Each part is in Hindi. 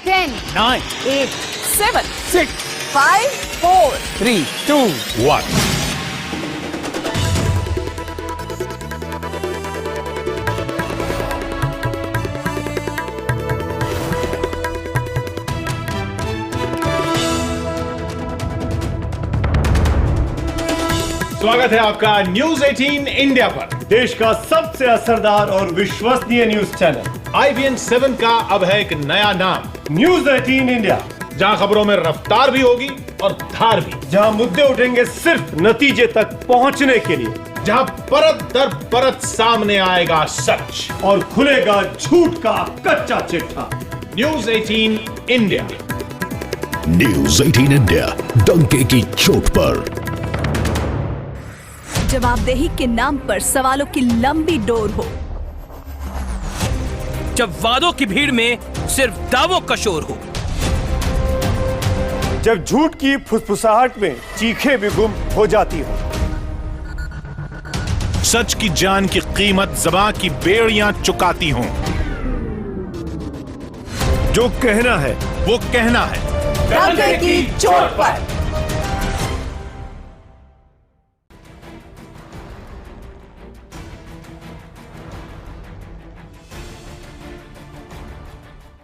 10, 9, 8, 7, 6, 5, 4. 3, 2, 1. स्वागत है आपका न्यूज 18 इंडिया पर, देश का सबसे असरदार और विश्वसनीय न्यूज चैनल। IBN 7 का अब है एक नया नाम, न्यूज 18 इंडिया, जहां खबरों में रफ्तार भी होगी और धार भी, जहां मुद्दे उठेंगे सिर्फ नतीजे तक पहुंचने के लिए, जहां परत दर परत सामने आएगा सच और खुलेगा झूठ का कच्चा चिट्ठा। News 18 India. न्यूज 18 इंडिया, डंके की चोट पर। जवाबदेही के नाम पर सवालों की लंबी डोर हो, जब वादों की भीड़ में सिर्फ दावों का शोर हो, जब झूठ की फुसफुसाहट में चीखें भी गुम हो जाती हो, सच की जान की कीमत ज़बां की बेड़ियां चुकाती हों। जो कहना है वो कहना है डंके की चोट पर।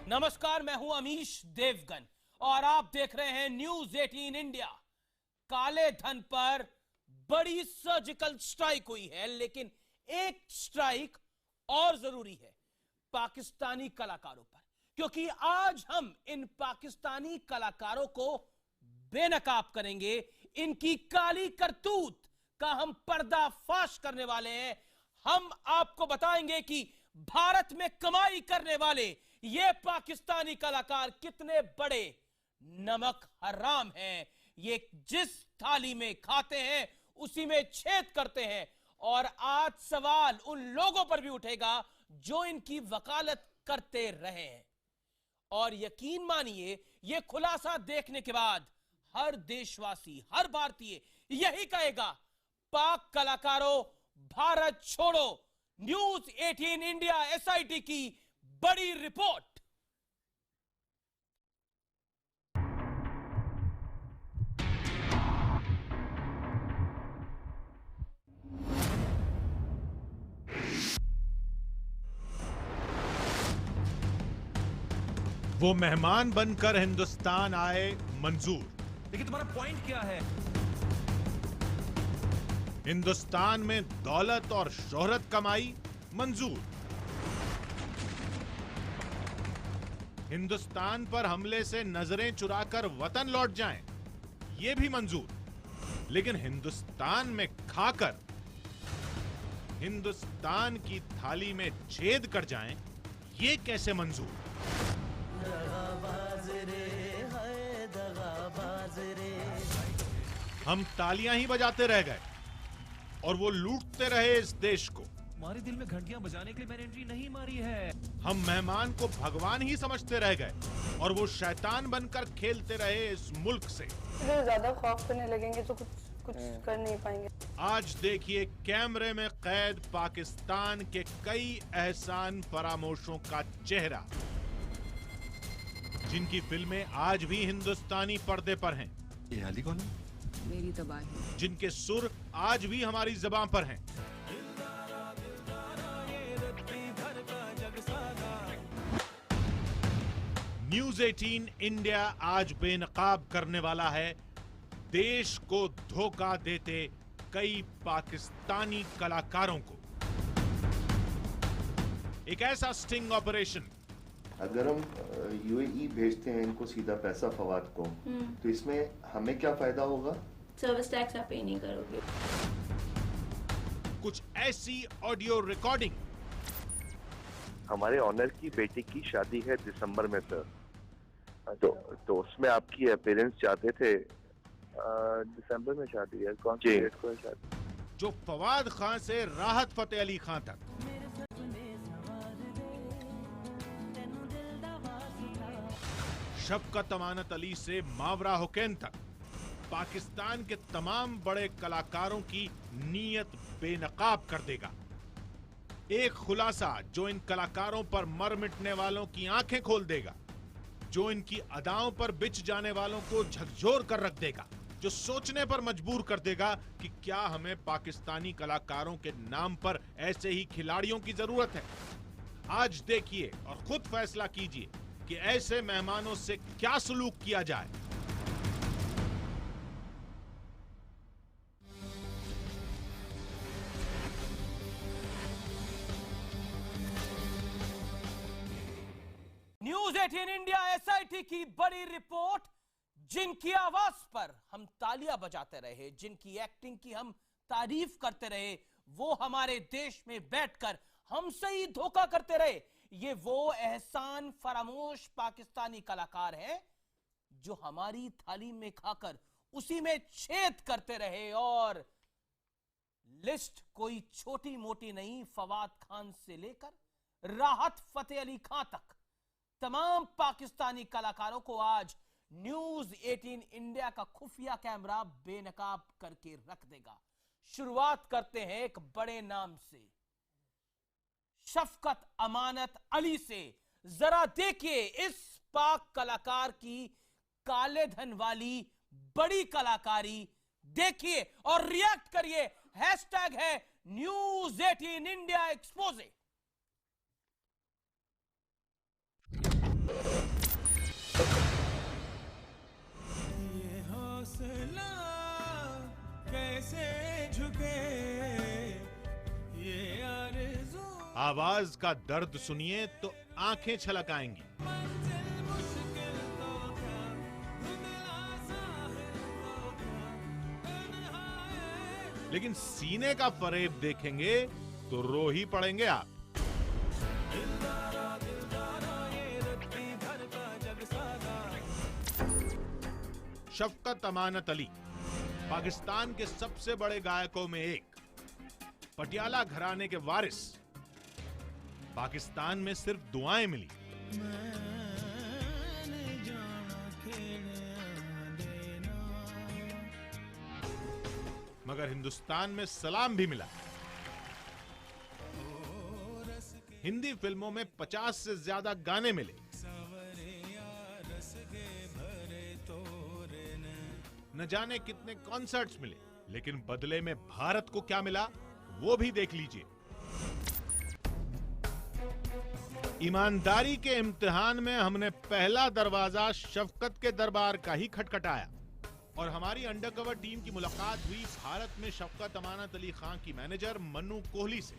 नमस्कार, मैं हूं अमीश देवगन और आप देख रहे हैं न्यूज 18 इंडिया। काले धन पर बड़ी सर्जिकल स्ट्राइक हुई है, लेकिन एक स्ट्राइक और जरूरी है पाकिस्तानी कलाकारों पर, क्योंकि आज हम इन पाकिस्तानी कलाकारों को बेनकाब करेंगे। इनकी काली करतूत का हम पर्दाफाश करने वाले हैं। हम आपको बताएंगे कि भारत में कमाई करने वाले ये पाकिस्तानी कलाकार कितने बड़े नमक हराम हैं। ये जिस थाली में खाते हैं उसी में छेद करते हैं। और आज सवाल उन लोगों पर भी उठेगा जो इनकी वकालत करते रहे हैं। और यकीन मानिए, ये खुलासा देखने के बाद हर देशवासी, हर भारतीय यही कहेगा, पाक कलाकारों भारत छोड़ो। न्यूज 18 इंडिया SIT की बड़ी रिपोर्ट। वो मेहमान बनकर हिंदुस्तान आए मंजूर, लेकिन तुम्हारा पॉइंट क्या है? हिंदुस्तान में दौलत और शोहरत कमाई मंजूर, हिंदुस्तान पर हमले से नजरें चुराकर वतन लौट जाएं, यह भी मंजूर, लेकिन हिंदुस्तान में खाकर हिंदुस्तान की थाली में छेद कर जाएं, यह कैसे मंजूर? हम तालियां ही बजाते रह गए और वो लूटते रहे इस देश को। हमारे दिल में घंटियां बजाने के लिए मैंने एंट्री नहीं मारी है। हम मेहमान को भगवान ही समझते रह गए और वो शैतान बनकर खेलते रहे इस मुल्क से। अगर ज्यादा खौफ करने लगेंगे तो कुछ कर नहीं पाएंगे। आज देखिए कैमरे में कैद पाकिस्तान के कई एहसान फरामोशों का चेहरा, जिनकी फिल्में आज भी हिंदुस्तानी पर्दे पर हैं। ये अली कौन है? मेरी तबाही। जिनके सुर आज भी हमारी ज़बान पर हैं। न्यूज 18 इंडिया आज बेनकाब करने वाला है देश को धोखा देते कई पाकिस्तानी कलाकारों को। एक ऐसा स्टिंग ऑपरेशन, अगर हम UAE भेजते हैं इनको सीधा पैसा फवाद को, तो इसमें हमें क्या फायदा होगा? सर्विस टैक्स आप पे नहीं करोगे। कुछ ऐसी ऑडियो रिकॉर्डिंग। हमारे ऑनर की बेटी की शादी है दिसंबर में सर, तो उसमें आपकी अपीयरेंस चाहते थे। दिसंबर में शादी है, कौन सी डेट को है शादी? जो फवाद खान से राहत फतेह अली खान तक, शफकत अमानत अली से मावरा हुसैन तक, पाकिस्तान के तमाम बड़े कलाकारों की नीयत बेनकाब कर देगा। एक खुलासा जो इन कलाकारों पर मर मिटने वालों की आंखें खोल देगा। जो इनकी अदाओं पर बिछ जाने वालों को झकझोर कर रख देगा, जो सोचने पर मजबूर कर देगा कि क्या हमें पाकिस्तानी कलाकारों के नाम पर ऐसे ही खिलाड़ियों की जरूरत है। आज देखिए और खुद फैसला कीजिए कि ऐसे मेहमानों से क्या सलूक किया जाए। न्यूज 18 इंडिया एसआईटी की बड़ी रिपोर्ट। जिनकी आवाज पर हम तालियां बजाते रहे, जिनकी एक्टिंग की हम तारीफ करते रहे, वो हमारे देश में बैठकर हमसे ही धोखा करते रहे। ये वो एहसान फरामोश पाकिस्तानी कलाकार हैं जो हमारी थाली में खाकर उसी में छेद करते रहे। और लिस्ट कोई छोटी मोटी नहीं, फवाद खान से लेकर राहत फतेह अली खान तक तमाम पाकिस्तानी कलाकारों को आज न्यूज 18 इंडिया का खुफिया कैमरा बेनकाब करके रख देगा। शुरुआत करते हैं एक बड़े नाम से, शफकत अमानत अली से। जरा देखिए इस पाक कलाकार की काले धन वाली बड़ी कलाकारी, देखिए और रिएक्ट करिए। हैशटैग है न्यूज 18 इंडिया एक्सपोजे। ये हौसला कैसे झुके, ये आरज़ू। आवाज का दर्द सुनिए तो आंखें छलक आएंगी। लेकिन सीने का फरेब देखेंगे तो रो ही पड़ेंगे आप। शफकत अमानत अली पाकिस्तान के सबसे बड़े गायकों में एक, पटियाला घराने के वारिस। पाकिस्तान में सिर्फ दुआएं मिली, मगर हिंदुस्तान में सलाम भी मिला। हिंदी फिल्मों में 50 से ज्यादा गाने मिले। न जाने कितने कॉन्सर्ट्स मिले, लेकिन बदले में भारत को क्या मिला वो भी देख लीजिए। ईमानदारी के इम्तिहान में हमने पहला दरवाजा शफकत के दरबार का ही खटखटाया और हमारी अंडरकवर टीम की मुलाकात हुई भारत में शफकत अमानत अली खान की मैनेजर मन्नू कोहली से,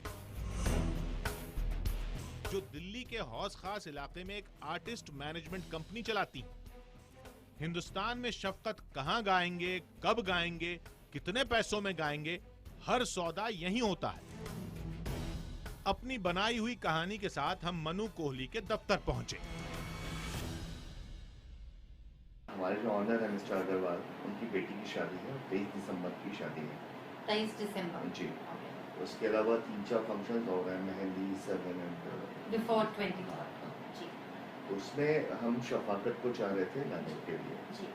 जो दिल्ली के हौस खास इलाके में एक आर्टिस्ट मैनेजमेंट कंपनी चलाती। हिंदुस्तान में शफकत कहां गाएंगे, कब गाएंगे, कितने पैसों में गाएंगे, हर सौदा यहीं होता है। अपनी बनाई हुई कहानी के साथ हम मन्नू कोहली के दफ्तर पहुंचे। हमारे जो ऑनर है मिस्टर अग्रवाल, उनकी बेटी की शादी है, 23 दिसंबर की शादी है। 23 दिसंबर जी। उसके अलावा 3-4 फंक्शन हो रहे हैं, मेहंदी, 7 एंड बिफोर 24 जी। उसमें हम शफाकत को चाह रहे थे लाने के लिए जी।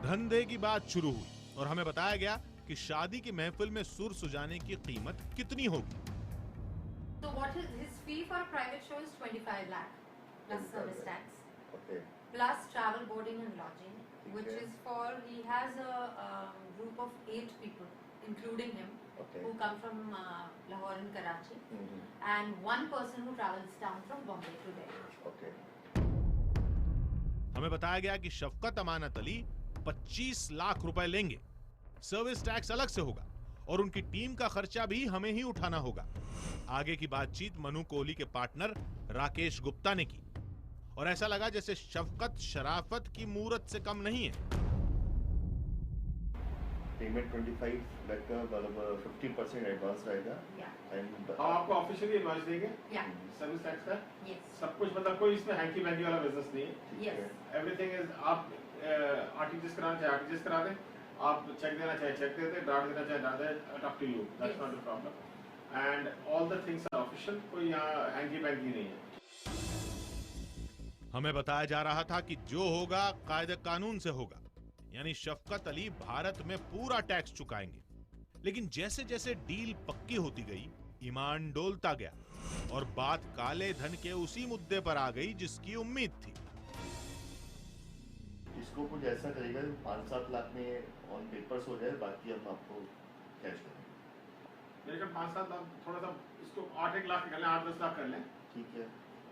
धंधे की बात शुरू हुई और हमें बताया गया कि शादी की महफिल में सुर सुजाने की कीमत कितनी होगी। So what is his fee for a private show is 25 lakh plus service tax. Okay. Plus travel, boarding and lodging, which is for, he has a group of 8 people, including him, who come from Lahore and Karachi, and one person who travels down from Bombay to Delhi. Okay. हमें बताया गया कि शफकत अमानत अली 25 लाख रुपए लेंगे। सर्विस टैक्स अलग से होगा और उनकी टीम का खर्चा भी हमें ही उठाना होगा। आगे की बातचीत मन्नू कोहली के पार्टनर राकेश गुप्ता ने की और ऐसा लगा जैसे शफकत शराफत की मूरत से कम नहीं है। पेमेंट 25 लाख का, मतलब 50% एडवांस रहेगा। एंड आपको ऑफिशियली एडवांस देंगे सर्विस टैक्स का सब कुछ, मतलब कोई इसमें हैंकी वैंकी वाला बिजनेस नहीं है। एवरीथिंग इज, आप आरटीजीएस कराना चाहे आरटीजीएस करा दें, आप चेक देना चाहे चेक दे दें, डाक देना चाहे डाक दें, up to you, that's not a problem. And all the things are official, कोई यहाँ हैंकी वैंकी नहीं है। हमें बताया जा रहा था कि जो होगा कायदे कानून से होगा, यानी शफकत अली भारत में पूरा टैक्स चुकाएंगे। लेकिन जैसे जैसे डील पक्की होती गई, ईमान डोलता गया और बात काले धन के उसी मुद्दे पर आ गई जिसकी उम्मीद थी। इसको कुछ ऐसा करेगा 5-7 लाख में ऑन पेपर्स हो जाए, बाकी हम आपको कैश करेंगे। मेरे 5-7 लाख थोड़ा सा इसको 8-1 लाख कर लें, 8-10 लाख कर लें। ठीक है,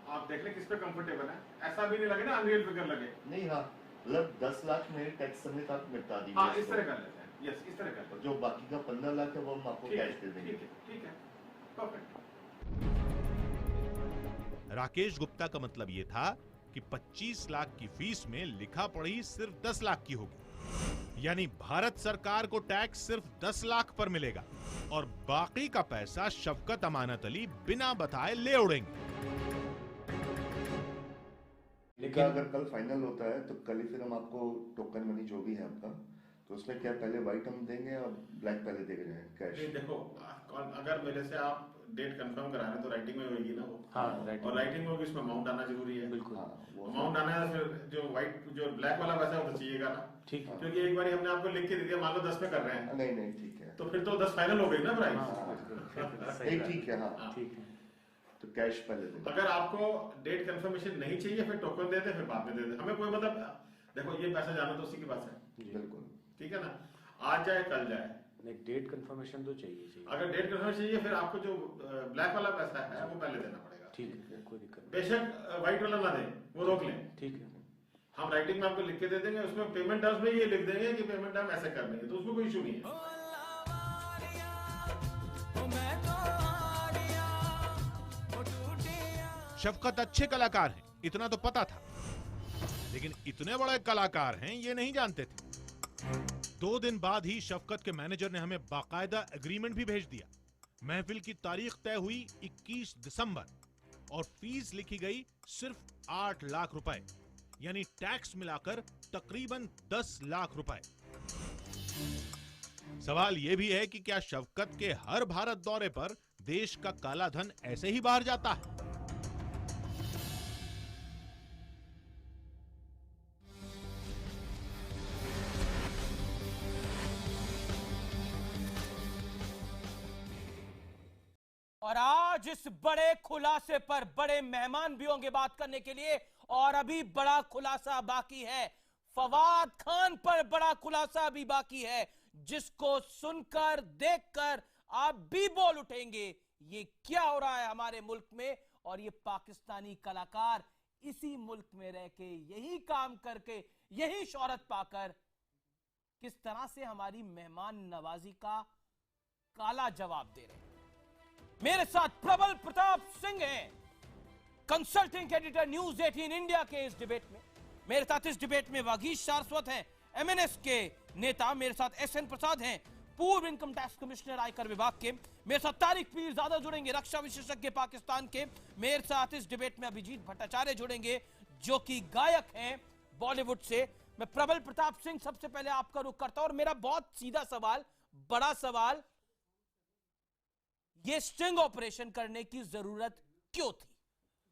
आप देख लें किस पे कंफर्टेबल है, ऐसा भी नहीं लगे ना अनरियल फिगर लगे। नहीं, हाँ मतलब 10 लाख में टैक्स समेत आप निपटा दीजिए। हाँ, इस तरह कर लेते हैं। यस, इस तरह कर लेते हैं। जो बाकी का 15 लाख है वो हम आपको कैश दे देंगे। ठीक है, परफेक्ट। राकेश गुप्ता का मतलब यह था कि 25 लाख की फीस में लिखा पढ़ी सिर्फ 10 लाख की होगी, यानी भारत सरकार को टैक्स सिर्फ 10 लाख पर मिलेगा और बाकी का पैसा शफकत अमानत अली बिना बताए ले उड़ेंगे। लेकिन अगर कल फाइनल होता है तो कल ही फिर हम आपको टोकन मनी जो भी है आपका, तो उसमें क्या पहले व्हाइट हम देंगे और ब्लैक पहले देंगे कैश? देखो, अगर मेरे से आप डेट कंफर्म करा रहे हैं तो राइटिंग में होगी ना वो। हाँ, और राइटिंग में भी इसमें अमाउंट आना जरूरी है। बिल्कुल। अमाउंट आना है, फिर जो व्हाइट जो ब्लैक वाला पैसा वो तो चाहिएगा ना। ठीक है। क्योंकि एक बार हमने आपको लिख के दे दिया, मान लो 10 पे कर रहे हैं। नहीं, ठीक है, तो फिर तो 10 फाइनल हो गई ना प्राइस। ठीक है, हाँ ठीक है, तो कैश पहले देंगे। अगर आपको डेट कंफर्मेशन नहीं चाहिए फिर टोकन दे दे, फिर बाद में दे दे, हमें कोई मतलब, देखो ये पैसा जाना तो उसी के पास है। बिल्कुल, ठीक है ना, आज जाए कल जाए, डेट कंफर्मेशन तो चाहिए। अगर डेट कंफर्मेशन चाहिए फिर आपको जो ब्लैक वाला पैसा है वो पहले देना पड़ेगा। ठीक है, कोई दिक्कत बेशक व्हाइट वाला ना दें, वो रोक लें। ठीक है, हम राइटिंग में आपको लिख के दे देंगे, उसमें पेमेंट टर्म्स में ये लिख देंगे कि पेमेंट टर्म ऐसे कर देंगे, तो उसमें कोई इशू नहीं है। शफकत अच्छे कलाकार हैं, इतना तो पता था, लेकिन इतने बड़े कलाकार हैं ये नहीं जानते थे। 2 दिन बाद ही शफकत के मैनेजर ने हमें बाकायदा एग्रीमेंट भी भेज दिया। महफिल की तारीख तय हुई 21 दिसंबर और फीस लिखी गई सिर्फ 8 लाख रुपए, यानी टैक्स मिलाकर तकरीबन 10 लाख रुपए। सवाल यह भी है कि क्या शफकत के हर भारत दौरे पर देश का काला धन ऐसे ही बाहर जाता है? और आज इस बड़े खुलासे पर बड़े मेहमान भी होंगे बात करने के लिए, और अभी बड़ा खुलासा बाकी है। फवाद खान पर बड़ा खुलासा अभी बाकी है, जिसको सुनकर देखकर आप भी बोल उठेंगे ये क्या हो रहा है हमारे मुल्क में। और ये पाकिस्तानी कलाकार इसी मुल्क में रह के, यही काम करके, यही शोहरत पाकर किस तरह से हमारी मेहमान नवाजी का काला जवाब दे रहे हैं। मेरे साथ प्रबल प्रताप सिंह हैं, कंसल्टिंग एडिटर न्यूज 18 इंडिया के इस डिबेट में। मेरे साथ इस डिबेट में वागीश सारस्वत हैं, एमएनएस के नेता। मेरे साथ एसएन प्रसाद हैं, पूर्व इनकम टैक्स कमिश्नर आयकर विभाग के। मेरे साथ तारिक पीरजादा जुड़ेंगे, रक्षा विशेषज्ञ पाकिस्तान के। मेरे साथ इस डिबेट में अभिजीत भट्टाचार्य जुड़ेंगे, जो कि गायक हैं बॉलीवुड से। मैं प्रबल प्रताप सिंह सबसे पहले आपका रुख करता हूं, और मेरा बहुत सीधा सवाल, बड़ा सवाल, ये स्टिंग ऑपरेशन करने की जरूरत क्यों थी?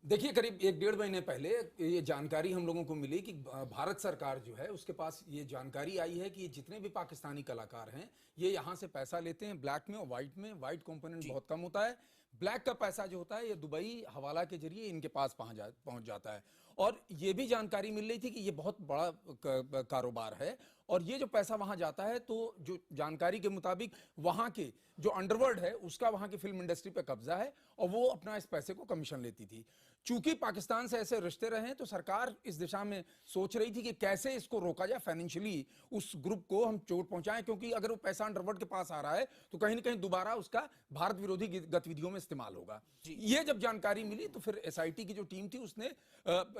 देखिए, करीब 1-1.5 महीने पहले ये जानकारी हम लोगों को मिली कि भारत सरकार जो है उसके पास ये जानकारी आई है कि जितने भी पाकिस्तानी कलाकार हैं ये यहाँ से पैसा लेते हैं ब्लैक में और वाइट में। वाइट कंपोनेंट बहुत कम होता है, ब्लैक का पैसा जो होता है ये दुबई हवाला के जरिए इनके पास पहुंच जाता है। और ये भी जानकारी मिल रही थी कि ये बहुत बड़ा कारोबार है, और ये जो पैसा वहां जाता है तो जो जानकारी के मुताबिक वहां के जो अंडरवर्ल्ड है उसका वहां की फिल्म इंडस्ट्री पे कब्जा है, और वो अपना इस पैसे को कमीशन लेती थी। चूंकि पाकिस्तान से ऐसे रिश्ते रहे तो सरकार इस दिशा में सोच रही थी कि कैसे इसको रोका जाए, फाइनेंशियली उस ग्रुप को हम चोट पहुंचाएं, क्योंकि अगर वो पैसा अंडरवर्ल्ड के पास आ रहा है तो कहीं ना कहीं दोबारा उसका भारत विरोधी गतिविधियों में इस्तेमाल होगा। ये जब जानकारी मिली तो फिर एसआईटी की जो टीम थी उसने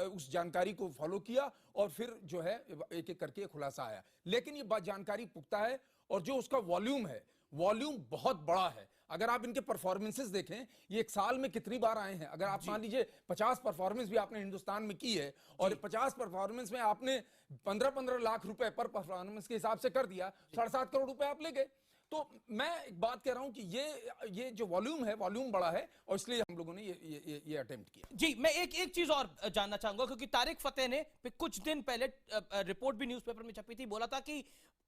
उस जानकारी को फॉलो किया, और फिर जो है एक एक करके खुलासा आया। लेकिन ये बात जानकारी पुख्ता है, और जो उसका वॉल्यूम है, वॉल्यूम बहुत बड़ा है। अगर आप इनके परफॉर्मेंसेस देखें, ये एक साल में कितनी बार आए हैं। अगर आप मान लीजिए 50 परफॉर्मेंस भी आपने हिंदुस्तान में की है, और 50 परफॉर्मेंस में आपने 15-15 लाख रुपए पर परफॉर्मेंस के हिसाब से कर दिया, 7.5 करोड़ रुपए आप ले गए। तो मैं एक बात कह रहा हूं कि ये जो वॉल्यूम है, वॉल्यूम बड़ा है, और इसलिए हम लोगों ने ये अटेम्प्ट किया। जी, मैं एक चीज और जानना चाहूंगा, क्योंकि तारिक फतेह ने कुछ दिन पहले रिपोर्ट भी न्यूज़पेपर में छपी थी, बोला था कि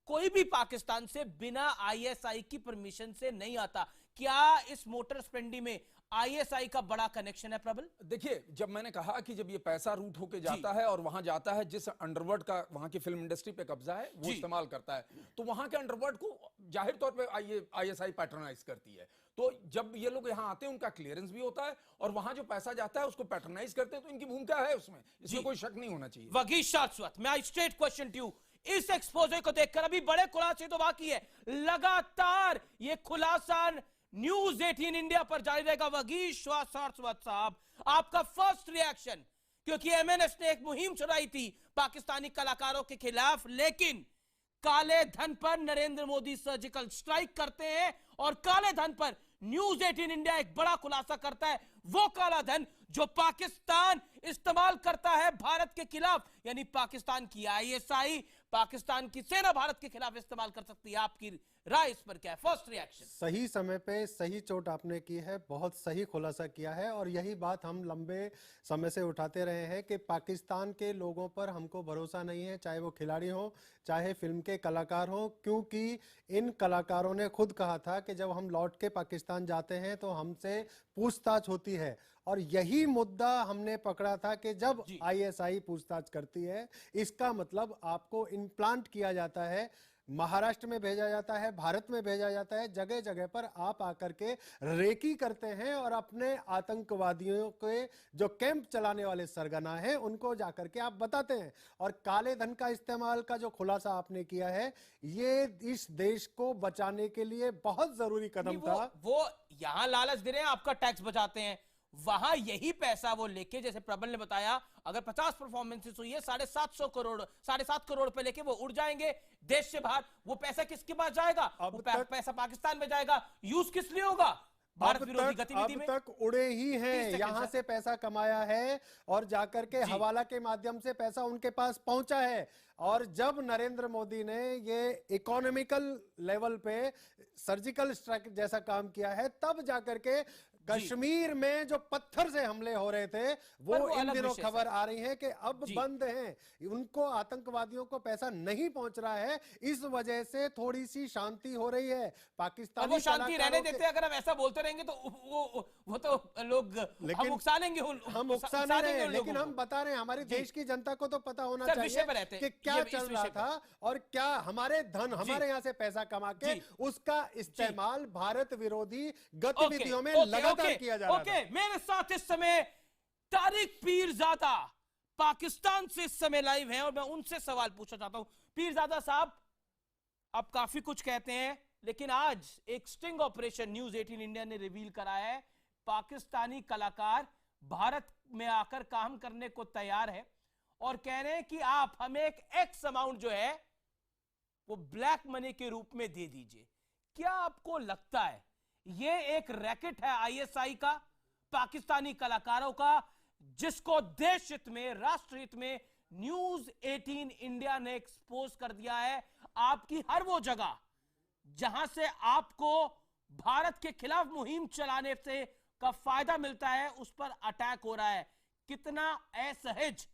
कोई भी पाकिस्तान से बिना आईएसआई की परमिशन से नहीं आता। क्या इस मोटर स्पेंडी में आईएसआई का बड़ा कनेक्शन है प्रबल? देखिए, जब मैंने कहा कि जब ये पैसा रूट होके जाता है और वहां जाता है, जिस अंडरवर्ल्ड का वहां की फिल्म इंडस्ट्री पे कब्जा है वो इस्तेमाल करता है, तो वहां के अंडरवर्ल्ड को जाहिर तौर पे आईएसआई पैटर्नाइज करती है। तो जब ये लोग यहाँ आते हैं उनका क्लियरेंस भी होता है और वहां जो पैसा जाता है उसको पैटर्नाइज करते हैं, तो इनकी भूमिका है उसमें, इसमें कोई शक नहीं होना चाहिए। वगीश शाश्वत, मैं स्ट्रेट क्वेश्चन टू यू, इस एक्सपोजे को देखकर अभी बड़े खुलासे तो बाकी है, लगातार ये खुलासा न्यूज 18 इंडिया पर जारी रहेगा। वगीश शाश्वत साहब, आपका फर्स्ट रिएक्शन, क्योंकि एमएनएस ने एक मुहिम चलाई थी पाकिस्तानी कलाकारों के खिलाफ, लेकिन काले धन पर नरेंद्र मोदी सर्जिकल स्ट्राइक करते हैं और काले धन पर न्यूज 18 इंडिया एक बड़ा खुलासा करता है, वो काला धन जो पाकिस्तान इस्तेमाल करता है भारत के खिलाफ, यानी पाकिस्तान की आईएसआई, पाकिस्तान की सेना भारत के खिलाफ इस्तेमाल कर सकती है। आपकी राय इस पर क्या है? First reaction. सही समय पे सही चोट आपने की है, बहुत सही खुलासा किया है और यही बात हम लंबे समय से उठाते रहे हैं कि पाकिस्तान के लोगों पर हमको भरोसा नहीं है, चाहे वो खिलाड़ी हो चाहे फिल्म के कलाकार हो, क्योंकि इन कलाकारों ने खुद कहा था कि जब हम लौट के पाकिस्तान जाते हैं तो हमसे पूछताछ होती है और यही मुद्दा हमने पकड़ा था कि जब आईएसआई पूछताछ करती है इसका मतलब आपको इम्प्लांट किया जाता है, महाराष्ट्र में भेजा जाता है, भारत में भेजा जाता है, जगह जगह पर आप आकर के रेकी करते हैं और अपने आतंकवादियों के जो कैंप चलाने वाले सरगना हैं उनको जाकर के आप बताते हैं। और काले धन का इस्तेमाल का जो खुलासा आपने किया है ये इस देश को बचाने के लिए बहुत जरूरी कदम था। वो यहां लालच दे रहे हैं, आपका टैक्स बचाते हैं, वहां यही पैसा वो लेके, जैसे प्रबल ने बताया, अगर 50 परफॉर्मेंसेस हुई है 7.5 करोड़ पे लेके वो उड़ जाएंगे देश से बाहर। वो पैसा किसके पास जाएगा? वो पैसा पाकिस्तान में जाएगा, यूज किस लिए होगा? भारत विरोधी गतिविधि में। अब तक उड़े ही हैं, यहां से पैसा कमाया है और जाकर के हवाला के माध्यम से पैसा उनके पास पहुंचा है। और जब नरेंद्र मोदी ने ये इकोनॉमिकल लेवल पे सर्जिकल स्ट्राइक जैसा काम किया है, तब जाकर के कश्मीर में जो पत्थर से हमले हो रहे थे वो इन दिनों खबर आ रही है कि अब बंद हैं, उनको आतंकवादियों को पैसा नहीं पहुंच रहा है, इस वजह से थोड़ी सी शांति हो रही है। पाकिस्तानी वो शांति रहने देते, अगर हम ऐसा बोलते रहेंगे तो वो तो लोग हम उकसा लेंगे, हम उकसा नहीं रहे, लेकिन हम बता रहे हैं हमारी देश की जनता को तो पता होना चाहिए कि क्या चल रहा था और क्या हमारे धन, हमारे यहाँ से पैसा कमा के उसका इस्तेमाल भारत विरोधी गतिविधियों में लगा किया जा रहा था। मेरे साथ इस समय तारिक पीरजादा पाकिस्तान से इस समय लाइव हैं और मैं उनसे सवाल पूछना चाहता हूं। पीरजादा साहब, आप काफी कुछ कहते हैं, लेकिन आज एक स्टिंग ऑपरेशन न्यूज 18 इंडिया ने रिवील करा है, पाकिस्तानी कलाकार भारत में आकर काम करने को तैयार है और कह रहे हैं कि आप हमें एक एक्स अमाउंट जो है वो ब्लैक मनी के रूप में दे दीजिए। क्या आपको लगता है ये एक रैकेट है आईएसआई का, पाकिस्तानी कलाकारों का, जिसको देश हित में, राष्ट्र हित में न्यूज 18 इंडिया ने एक्सपोज कर दिया है? आपकी हर वो जगह जहां से आपको भारत के खिलाफ मुहिम चलाने से का फायदा मिलता है उस पर अटैक हो रहा है। कितना असहज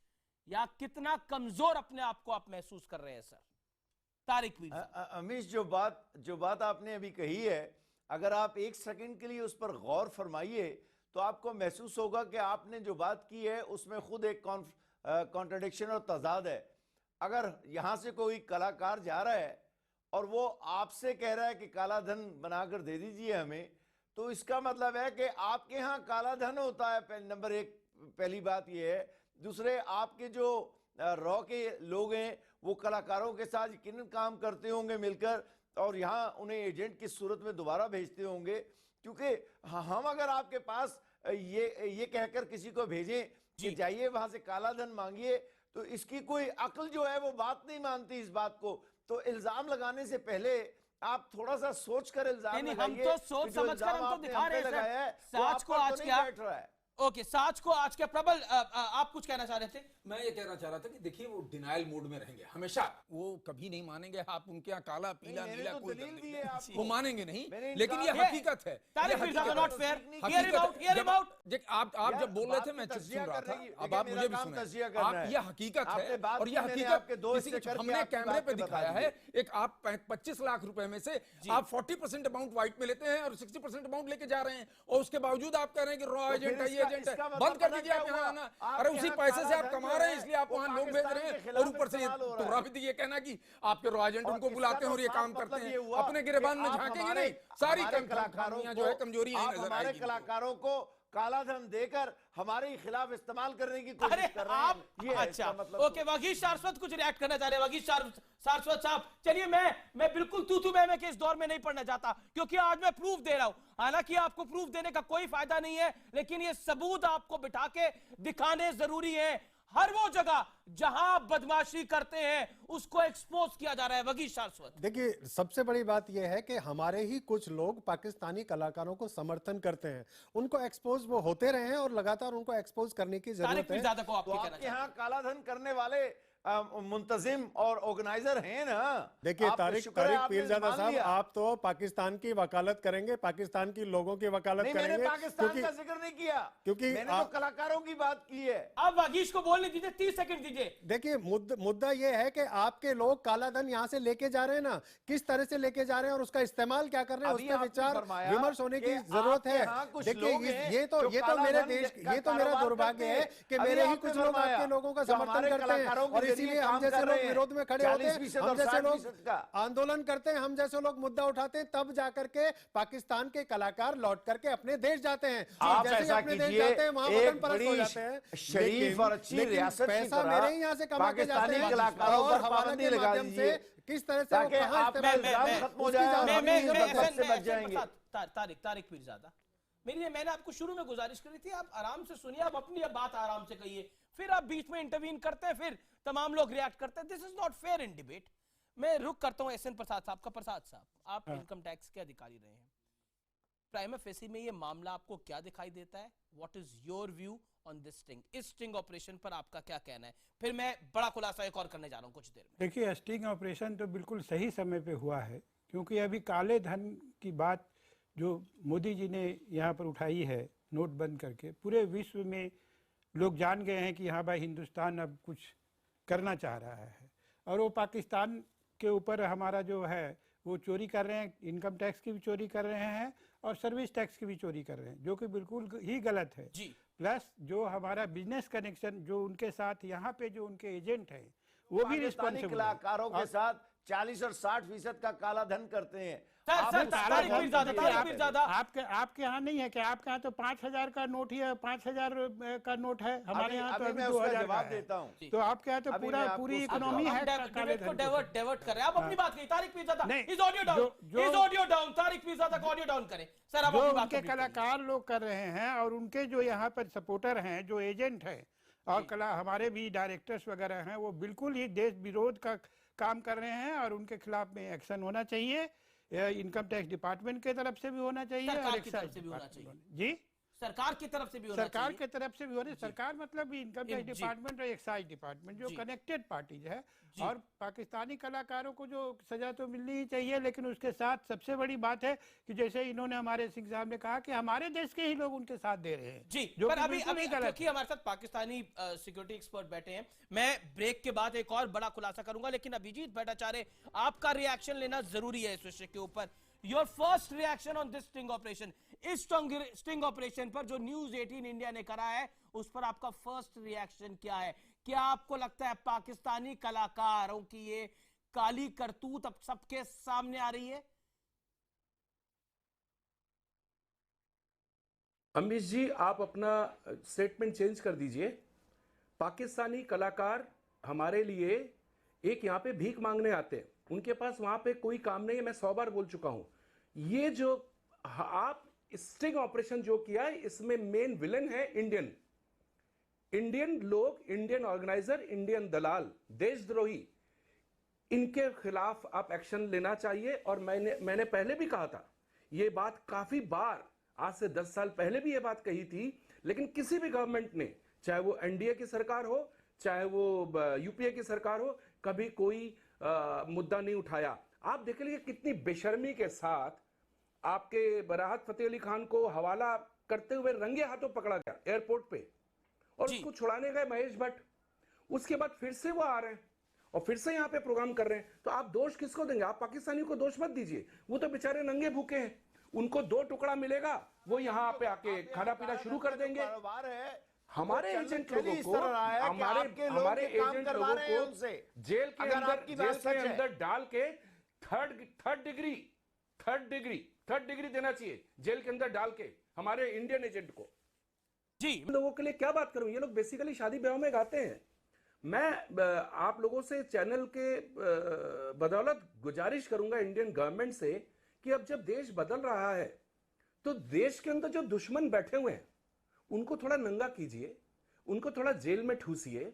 या कितना कमजोर अपने आप को आप महसूस कर रहे हैं सर? तारिक अमीश, जो बात आपने अभी कही है, अगर आप एक सेकंड के लिए उस पर गौर फरमाइए तो आपको महसूस होगा कि आपने जो बात की है उसमें खुद एक कॉन्ट्रडिक्शन और तजाद है। अगर यहाँ से कोई कलाकार जा रहा है और वो आपसे कह रहा है कि काला धन बनाकर दे दीजिए हमें, तो इसका मतलब है कि आपके यहाँ काला धन होता है। नंबर एक, पहली बात ये है। दूसरे, आपके जो रॉ के लोग हैं वो कलाकारों के साथ यकीनन काम करते होंगे मिलकर और यहाँ उन्हें एजेंट की सूरत में दोबारा भेजते होंगे, क्योंकि हम अगर आपके पास ये कहकर किसी को भेजें कि जाइए वहां से काला धन मांगिए, तो इसकी कोई अक्ल जो है वो बात नहीं मानती इस बात को। तो इल्जाम लगाने से पहले आप थोड़ा सा सोच कर इल्जाम लगाइए। हम तो सोच समझ कर हम तो दिखा रहे हैं, सच को आज क्या ओके, साज को आज के प्रबल आप कुछ कहना चाह रहे थे? मैं ये कहना चाह रहा था कि देखिए वो डिनायल मूड में रहेंगे हमेशा, वो कभी नहीं मानेंगे आप उनके यहाँ काला पीला नीला कोई दलील भी है, वो मानेंगे नहीं, लेकिन ये हकीकत है। आप जब बोल रहे थे मैं चुप सुन रहा था, अब आप मुझे भी सुने। आप ये हकीकत है और ये हकीकत हमने कैमरे पे दिखाया है। एक आप 25 लाख रुपए में से आप 40% अमाउंट व्हाइट में लेते हैं और 60% अमाउंट लेके जा रहे हैं, और उसके बावजूद आप कह रहे हैं कि रॉ एजेंट है, ये एजेंट है। बंद कर दीजिए आप यहाँ आना। अरे उसी पैसे से आप कमा रहे हैं, इसलिए आप वहाँ लोग भेज रहे हैं, और ऊपर से ये कहना कि आपके रॉ एजेंट उनको बुलाते हैं और ये काम करते हैं, अपने गिरेबान में झांकेंगे नहीं। सारी कलाकारों जो है कमजोरी यही नजर आएगी। कलाकारों को काला धन देकर हमारे खिलाफ इस्तेमाल करने की कोशिश कर रहे हैं। ये अच्छा, मतलब ओके, वागीश सारस्वत कुछ रिएक्ट करना चाह रहे हैं। वागीश सारस्वत साहब, चलिए मैं बिल्कुल तू मैं के इस दौर में नहीं पढ़ना चाहता, क्योंकि आज मैं प्रूफ दे रहा हूं। हालांकि आपको प्रूफ देने का कोई फायदा नहीं है, लेकिन ये सबूत आपको बिठा के दिखाने जरूरी है। हर वो जगह जहां आप बदमाशी करते हैं उसको एक्सपोज किया जा रहा है। वगीश सारस्वत, देखिए सबसे बड़ी बात यह है कि हमारे ही कुछ लोग पाकिस्तानी कलाकारों को समर्थन करते हैं, उनको एक्सपोज वो होते रहे हैं और लगातार उनको एक्सपोज करने की जरूरत है। तो आपके यहाँ काला धन करने वाले मुंतजिम और ऑर्गेनाइजर हैं ना। देखिए तारिक पीरजादा साहब, आप तो पाकिस्तान की वकालत करेंगे, पाकिस्तान की लोगों की वकालत नहीं, करेंगे। मैंने पाकिस्तान का जिक्र नहीं किया, क्योंकि मैंने तो कलाकारों की बात की है। आप वागीश को बोलने दीजिए, 30 सेकंड दीजिए। देखिए मुद्दा ये है कि आपके लोग काला धन यहाँ से लेके जा रहे हैं ना, किस तरह से लेके जा रहे हैं और उसका इस्तेमाल क्या कर रहे हैं, उस पर विचार विमर्श होने की जरूरत है। देखिए ये तो मेरे देश, ये तो मेरा दुर्भाग्य है कि मेरे ही कुछ लोग आपके लोगों का समर्थन करते हैं, और इसीलिए हम जैसे लोग विरोध में खड़े होते हैं, हम जैसे लोग आंदोलन करते हैं, हम जैसे लोग मुद्दा उठाते हैं, तब जाकर के पाकिस्तान के कलाकार लौट करके अपने देश जाते हैं। आप जैसे ऐसा अपने देश कीजिए, जाते हैं वहां वतन परस्त हो जाते हैं। शरीफ और अच्छी रियासत की पैसा तरह मेरे ही यहाँ से कमा के जाते हैं कलाकारों और पर हवाला पाबंदी के लगा माध्यम से किस तरह से ताकि आपका इल्जाम खत्म हो जाए, जाएंगे। तारिक पीरजादा, मैंने आपको शुरू में गुजारिश करी थी, आप आराम से सुनिए, आप अपनी बात आराम से कहिए, फिर आप बीच में इंटरवीन करते हैं, फिर तमाम लोग रिएक्ट करते हैं। This is not fair in debate. मैं रुक करता हूं एसएन प्रसाद साहब का। प्रसाद साहब, आप इनकम टैक्स के अधिकारी रहे हैं, प्राइमा फेसी में ये मामला आपको क्या दिखाई देता है? What is your view on this sting? इस स्टिंग ऑपरेशन पर आपका क्या कहना है? फिर मैं बड़ा खुलासा एक और करने जा रहा हूं कुछ देर में। देखिए स्टिंग ऑपरेशन तो बिल्कुल सही समय पे हुआ है, क्योंकि अभी काले धन की बात जो मोदी जी ने यहाँ पर उठाई है नोट बंद करके, पूरे विश्व में लोग जान गए हैं कि हाँ भाई हिंदुस्तान अब कुछ करना चाह रहा है, और वो पाकिस्तान के ऊपर हमारा जो है वो चोरी कर रहे हैं, इनकम टैक्स की भी चोरी कर रहे हैं और सर्विस टैक्स की भी चोरी कर रहे हैं, जो कि बिल्कुल ही गलत है जी। प्लस जो हमारा बिजनेस कनेक्शन जो उनके साथ यहाँ पे जो उनके एजेंट हैं वो भी रिस्पॉन्सिबल कलाकारों के साथ 40 और 60% का काला धन करते हैं। आपके यहाँ नहीं है क्या? आपके यहाँ तो 5000 का नोट ही है, 5000 का नोट है, हमारे यहाँ तो अभी 2000 का देता हूँ। तो आपके यहाँ तो पूरी इकोनॉमी है काले धन को डाइवर्ट कर रहे हैं। आप अपनी बात करिए। Tariq Pirzada, is audio down, Tariq Pirzada को ऑडियो डाउन करें सर। आप अपनी बात उनके कलाकार लोग कर रहे हैं और उनके जो यहाँ पर सपोर्टर हैं, जो एजेंट है और हमारे भी डायरेक्टर्स वगैरह हैं, वो बिल्कुल ही देश विरोध का काम कर रहे हैं और उनके खिलाफ में एक्शन होना चाहिए। इनकम टैक्स डिपार्टमेंट की तरफ से भी होना चाहिए और एक्साइज जी सरकार की तरफ से भी होना चाहिए। सरकार की तरफ से भी होना, सरकार मतलब इनकम टैक्स डिपार्टमेंट और एक्साइज डिपार्टमेंट जो कनेक्टेड पार्टीज है। और पाकिस्तानी कलाकारों को जो सजा तो मिलनी ही चाहिए, लेकिन उसके साथ सबसे बड़ी बात है कि जैसे इन्होंने हमारे सिंह साहब ने कहा कि हमारे देश के ही लोग उनके साथ दे रहे हैं जी। जो पर अभी क्योंकि हमारे साथ पाकिस्तानी सिक्योरिटी एक्सपर्ट बैठे हैं, मैं ब्रेक के बाद एक और बड़ा खुलासा करूंगा, लेकिन अभिजीत भट्टाचार्य आपका रिएक्शन लेना जरूरी है इस विषय के ऊपर। Your first reaction on this sting operation, इस स्टिंग ऑपरेशन पर जो न्यूज 18 इंडिया ने करा है उस पर आपका फर्स्ट रिएक्शन क्या है? क्या आपको लगता है पाकिस्तानी कलाकारों की ये काली करतूत अब सबके सामने आ रही है? अमीश जी, आप अपना स्टेटमेंट चेंज कर दीजिए। पाकिस्तानी कलाकार हमारे लिए एक यहाँ पे भीख मांगने आते हैं, उनके पास वहां पे कोई काम नहीं है। मैं 100 बार बोल चुका हूं, ये जो आप स्टिंग ऑपरेशन जो किया है इसमें मेन विलन है इंडियन लोग, इंडियन ऑर्गेनाइजर, इंडियन दलाल, देशद्रोही, इनके खिलाफ आप एक्शन लेना चाहिए। और मैंने पहले भी कहा था ये बात, काफी बार, आज से 10 साल पहले भी ये बात कही थी लेकिन किसी भी गवर्नमेंट ने, चाहे वो एनडीए की सरकार हो, चाहे वो यूपीए की सरकार हो, कभी कोई मुद्दा नहीं उठाया। आप देख लीजिए कितनी बेशर्मी के साथ आपके राहत फतेह अली खान को हवाला करते हुए रंगे हाथों पकड़ा गया एयरपोर्ट पे, और उसको छुड़ाने गए महेश भट्ट। उसके बाद फिर से वो आ रहे हैं और फिर से यहाँ पे प्रोग्राम कर रहे हैं। तो आप दोष किसको देंगे? आप पाकिस्तानियों को दोष मत दीजिए, वो तो बेचारे नंगे भूखे हैं, उनको 2 टुकड़ा मिलेगा, वो यहाँ पे आके खाना पीना शुरू कर देंगे। हमारे एजेंट लोगों को, हमारे एजेंट लोगों को जेल के अंदर डाल के थर्ड डिग्री देना चाहिए, जेल के अंदर डाल के हमारे इंडियन एजेंट को। जी, लोगों के लिए क्या बात करूं? ये लोग बेसिकली शादी ब्याह में गाते हैं। मैं आप लोगों से चैनल के बदौलत गुजारिश करूंगा इंडियन गवर्नमेंट से कि अब जब देश बदल रहा है तो देश के अंदर जो दुश्मन बैठे हुए हैं उनको थोड़ा नंगा कीजिए, उनको थोड़ा जेल में ठूसिए,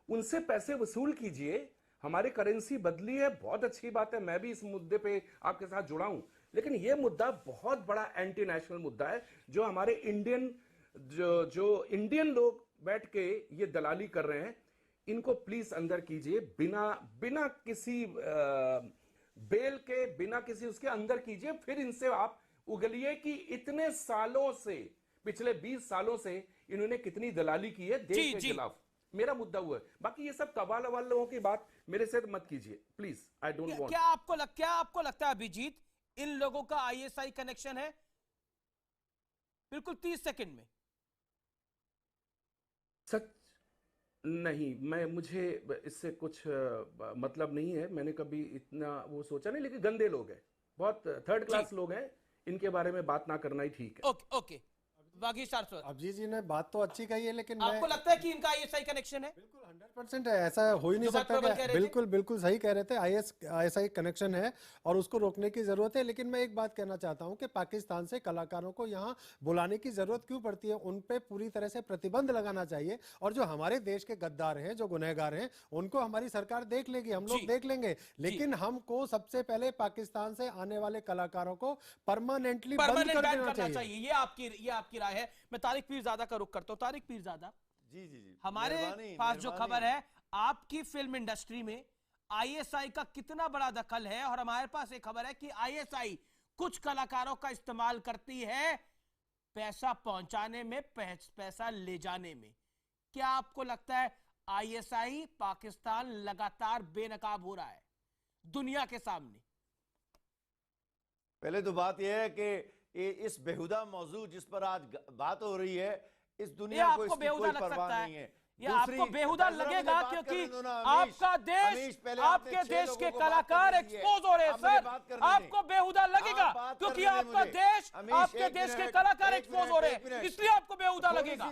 उनसे पैसे वसूल कीजिए। हमारी करेंसी बदली है, बहुत अच्छी बात है, मैं भी इस मुद्दे पे आपके साथ जुड़ा हूं, लेकिन यह मुद्दा बहुत बड़ा एंटी नेशनल मुद्दा है जो हमारे जो इंडियन लोग बैठ के ये दलाली कर रहे हैं, इनको प्लीज अंदर कीजिए, बिना किसी बेल के, बिना किसी उसके अंदर कीजिए। फिर इनसे आप उगलिए कि इतने सालों से, पिछले 20 सालों से इन्होंने कितनी दलाली की है देश के खिलाफ। मेरा मुद्दा हुआ है, बाकी ये सब कबाल अवाल लोगों की बात मेरे से मत कीजिए प्लीज, आई डोंट वांट। क्या आपको लगता है अभिजीत, इन लोगों का आईएसआई कनेक्शन है? बिल्कुल 30 सेकंड में। सच नहीं, मुझे इससे कुछ मतलब नहीं है, मैंने कभी इतना वो सोचा नहीं, लेकिन गंदे लोग हैं, बहुत थर्ड क्लास लोग हैं, इनके बारे में बात ना करना ही ठीक है। ओके वागीश सारस्वत, अभिजीत जी ने बात तो अच्छी कही है, लेकिन आपको लगता है कि इनका आईएसआई कनेक्शन है? बिल्कुल 100% है, ऐसा हो ही नहीं सकता। बिल्कुल सही कह रहे थे, आईएसआई कनेक्शन है और उसको रोकने की जरूरत है। लेकिन मैं एक बात कहना चाहता हूं कि पाकिस्तान से कलाकारों को यहाँ बुलाने की जरूरत क्यों पड़ती है? उन पे पूरी तरह से प्रतिबंध लगाना चाहिए, और जो हमारे देश के गद्दार हैं, जो गुनहगार हैं, उनको हमारी सरकार देख लेगी, हम लोग देख लेंगे, लेकिन हमको सबसे पहले पाकिस्तान से आने वाले कलाकारों को परमानेंटली बंद कर देना चाहिए। ये आपकी राय है। मैं तारिक पीरजादा का रुख करता हूं। तारिक पीरजादा जी, हमारे पास जो खबर है, आपकी फिल्म इंडस्ट्री में आईएसआई का कितना बड़ा दखल है, और हमारे पास एक खबर है कि आईएसआई कुछ कलाकारों का इस्तेमाल करती है पैसा पहुंचाने में, पैसा ले जाने में। क्या आपको लगता है आईएसआई पाकिस्तान लगातार बेनकाब हो रहा है दुनिया के सामने? पहले तो बात यह है कि इस बेहुदा मौजू जिस पर आज बात हो रही है, इस दुनिया को इसकी कोई परवाह नहीं है। ये आपको बेहुदा लगेगा क्योंकि आपका देश, आपके देश के कलाकार एक्सपोज हो रहे हैं सर। आपको बेहुदा लगेगा क्योंकि आपका देश, आपके देश के कलाकार एक्सपोज हो रहे हैं, इसलिए आपको बेहुदा लगेगा।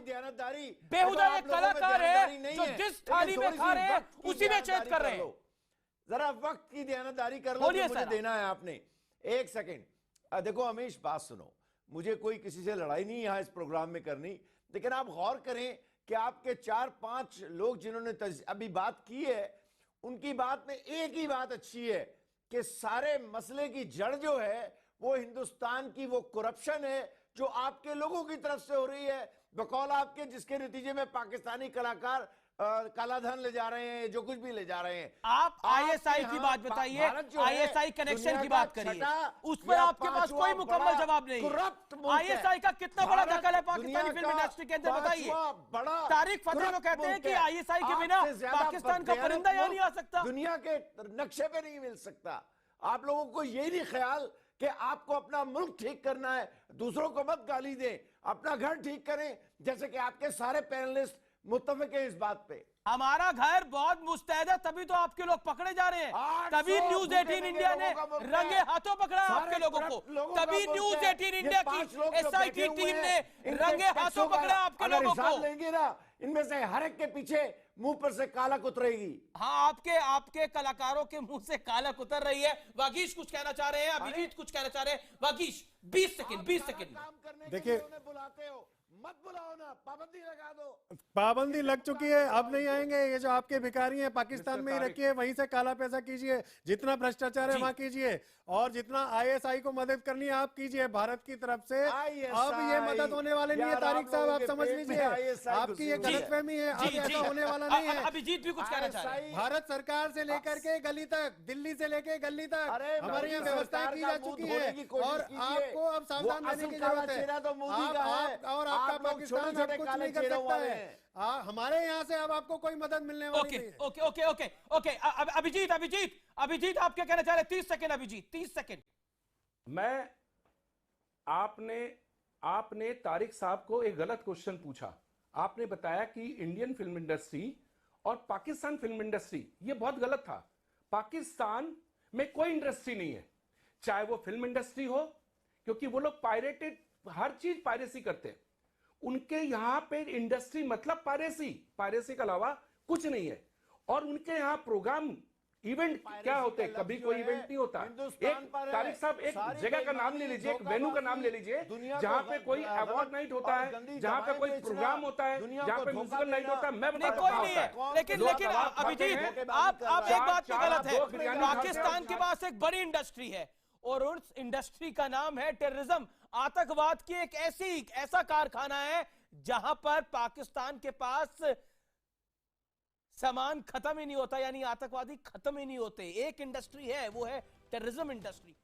बेहुदा एक कलाकार है जो जिस थाली में खा रहे हैं उसी में छेद कर रहे हैं। जरा वक्त की दयानतदारी कर लो, मुझे देना है आपने। एक सेकेंड देखो अमीश, बात सुनो, मुझे कोई किसी से लड़ाई नहीं यहाँ इस प्रोग्राम में करनी, लेकिन आप गौर करें कि आपके 4-5 लोग जिन्होंने अभी बात की है, उनकी बात में एक ही बात अच्छी है कि सारे मसले की जड़ जो है वो हिंदुस्तान की वो करप्शन है जो आपके लोगों की तरफ से हो रही है, बकौल आपके, जिसके नतीजे में पाकिस्तानी कलाकार काला धन ले जा रहे हैं, जो कुछ भी ले जा रहे हैं। आप आईएसआई की बात बताइए, आईएसआई कनेक्शन की बात करिए, उस पर आपके पास कोई मुकम्मल जवाब नहीं है। आईएसआई का कितना बड़ा दखल है पाकिस्तानी फिल्म इंडस्ट्री के अंदर, बताइए। तारिक फतेह को कहते हैं कि आईएसआई के बिना पाकिस्तान का परिंदा यहाँ नहीं आ सकता, दुनिया के नक्शे पे नहीं मिल सकता। आप लोगों को यही नहीं ख्याल कि आपको अपना मुल्क ठीक करना है, दूसरों को मत गाली दें, अपना घर ठीक करें, जैसे कि आपके सारे पैनलिस्ट मुत्तफिक है इस बात पे। हमारा घर बहुत मुस्तैद है, तभी तो आपके लोग पकड़े जा रहे हैं, तभी न्यूज 18 इंडिया ने रंगे हाथों पकड़ा आपके लोगों को, तभी न्यूज 18 इंडिया की एसआईटी टीम ने रंगे हाथों पकड़ा आपके लोगों को। लेंगे ना, इनमें से हर एक के पीछे मुंह पर से कालक उतरेगी। हाँ, आपके कलाकारों के मुंह से कालक उतर रही है। वागीश कुछ कहना चाह रहे हैं, अभिजीत कुछ कहना चाह रहे हैं। वागीश 20 सेकंड देखिए, मत बुलाओ ना, पाबंदी लगा दो। पाबंदी लग चुकी है, अब नहीं आएंगे। ये जो आपके भिखारी हैं पाकिस्तान में ही रखिए, वहीं से काला पैसा कीजिए, जितना भ्रष्टाचार है वहां कीजिए, और जितना आईएसआई को मदद करनी है आप कीजिए भारत की तरफ से। अब ये मदद होने वाले नहीं है तारिक साहब, आप समझ लीजिए, आपकी ये गलतफहमी है, अब ऐसा होने वाला नहीं है। अभिजीत भी कुछ कहना चाह रहे हैं। भारत सरकार से लेकर के गली तक, दिल्ली से लेकर गली तक हमारे यहाँ व्यवस्थाएं की जा चुकी है, और आपको अब सावधान रहने की जरूरत है। और आपका पाकिस्तान सब कुछ नहीं कर सकता है, हमारे यहाँ से अब आपको कोई मदद मिलने वाली नहीं है। Okay okay okay okay Abhijit Abhijit Abhijit आप क्या कहना चाह रहे हैं? 30 सेकंड अभिजीत, 30 सेकंड। मैं आपने तारिक साहब को एक गलत क्वेश्चन पूछा। आपने बताया कि इंडियन फिल्म इंडस्ट्री और पाकिस्तान फिल्म इंडस्ट्री, ये बहुत गलत था। पाकिस्तान में कोई इंडस्ट्री नहीं है, चाहे वो फिल्म इंडस्ट्री हो, क्योंकि वो लोग पायरेटेड, हर चीज पायरेसी करते हैं। उनके यहां पे इंडस्ट्री मतलब पायरेसी के अलावा कुछ नहीं है। और उनके यहां प्रोग्राम इवेंट क्या होते हैं, कभी कोई इवेंट नहीं होता। एक तारिक साहब एक जगह का नाम ले लीजिए, एक वेन्यू का नाम ले लीजिए जहां पे कोई अवार्ड नाइट होता है, जहां पे कोई प्रोग्राम होता है, जहां पे म्यूजिकल नाइट होता है। मैं बता कोई नहीं है, लेकिन अभिजीत आप एक बात पे गलत है। पाकिस्तान के पास एक बड़ी इंडस्ट्री है और उस इंडस्ट्री का नाम है टेररिज्म, आतंकवाद की एक ऐसा कारखाना है जहां पर पाकिस्तान के पास सामान खत्म ही नहीं होता, यानी आतंकवादी खत्म ही नहीं होते। एक इंडस्ट्री है, वो है टेररिज्म इंडस्ट्री।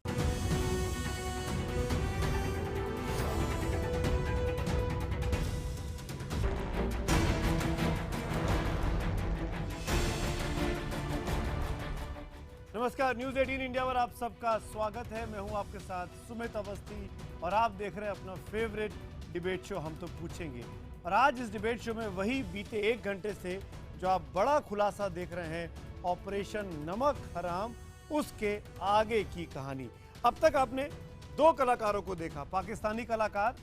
नमस्कार, न्यूज 18 इंडिया पर आप सबका स्वागत है। मैं हूं आपके साथ सुमित अवस्थी और आप देख रहे हैं अपना फेवरेट डिबेट शो हम तो पूछेंगे। और आज इस डिबेट शो में वही बीते 1 घंटे से जो आप बड़ा खुलासा देख रहे हैं, ऑपरेशन नमक हराम, उसके आगे की कहानी। अब तक आपने 2 कलाकारों को देखा, पाकिस्तानी कलाकार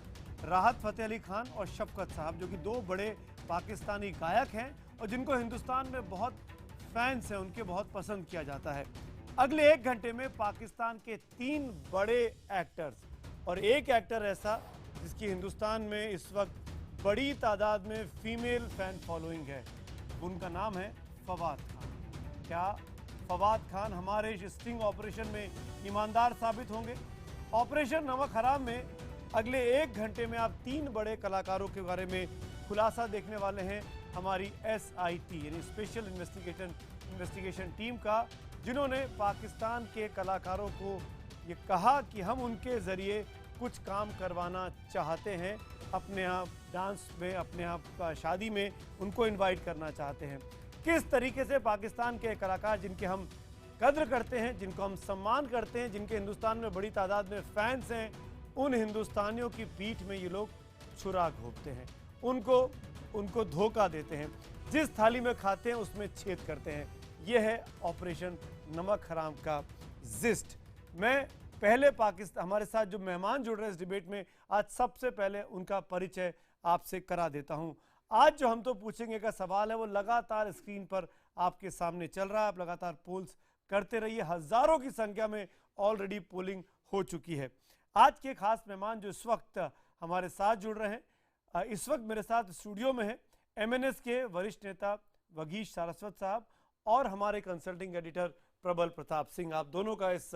राहत फतेह अली खान और शफकत साहब, जो कि 2 बड़े पाकिस्तानी गायक हैं और जिनको हिंदुस्तान में बहुत फैंस हैं, उनके बहुत पसंद किया जाता है। अगले 1 घंटे में पाकिस्तान के 3 बड़े एक्टर्स और एक एक्टर ऐसा जिसकी हिंदुस्तान में इस वक्त बड़ी तादाद में फीमेल फैन फॉलोइंग है, उनका नाम है फवाद खान। क्या फवाद खान हमारे इस स्टिंग ऑपरेशन में ईमानदार साबित होंगे? ऑपरेशन नमक हराम में अगले 1 घंटे में आप 3 बड़े कलाकारों के बारे में खुलासा देखने वाले हैं हमारी SIT यानी स्पेशल इन्वेस्टिगेशन टीम का, जिन्होंने पाकिस्तान के कलाकारों को ये कहा कि हम उनके ज़रिए कुछ काम करवाना चाहते हैं, अपने आप डांस में, अपने आप शादी में उनको इनवाइट करना चाहते हैं। किस तरीके से पाकिस्तान के कलाकार जिनके हम कद्र करते हैं, जिनको हम सम्मान करते हैं, जिनके हिंदुस्तान में बड़ी तादाद में फैंस हैं, उन हिंदुस्तानियों की पीठ में ये लोग छुरा घोंपते हैं, उनको धोखा देते हैं, जिस थाली में खाते हैं उसमें छेद करते हैं। यह है ऑपरेशन नमक हराम का जिस्ट। मैं पहले पाकिस्तान, हमारे साथ जो मेहमान जुड़ रहे हैं इस डिबेट में, आज सबसे पहले उनका परिचय आपसे करा देता हूं। आज जो हम तो पूछेंगे का सवाल है वो लगातार स्क्रीन पर आपके सामने चल रहा है। आप लगातार पोल्स करते रहिए, हजारों की संख्या में ऑलरेडी पोलिंग हो चुकी है। आज के खास मेहमान जो इस वक्त हमारे साथ जुड़ रहे हैं, इस वक्त मेरे साथ स्टूडियो में है MNS के वरिष्ठ नेता वगीश सारस्वत साहब और हमारे कंसल्टिंग एडिटर प्रबल प्रताप सिंह। आप दोनों का इस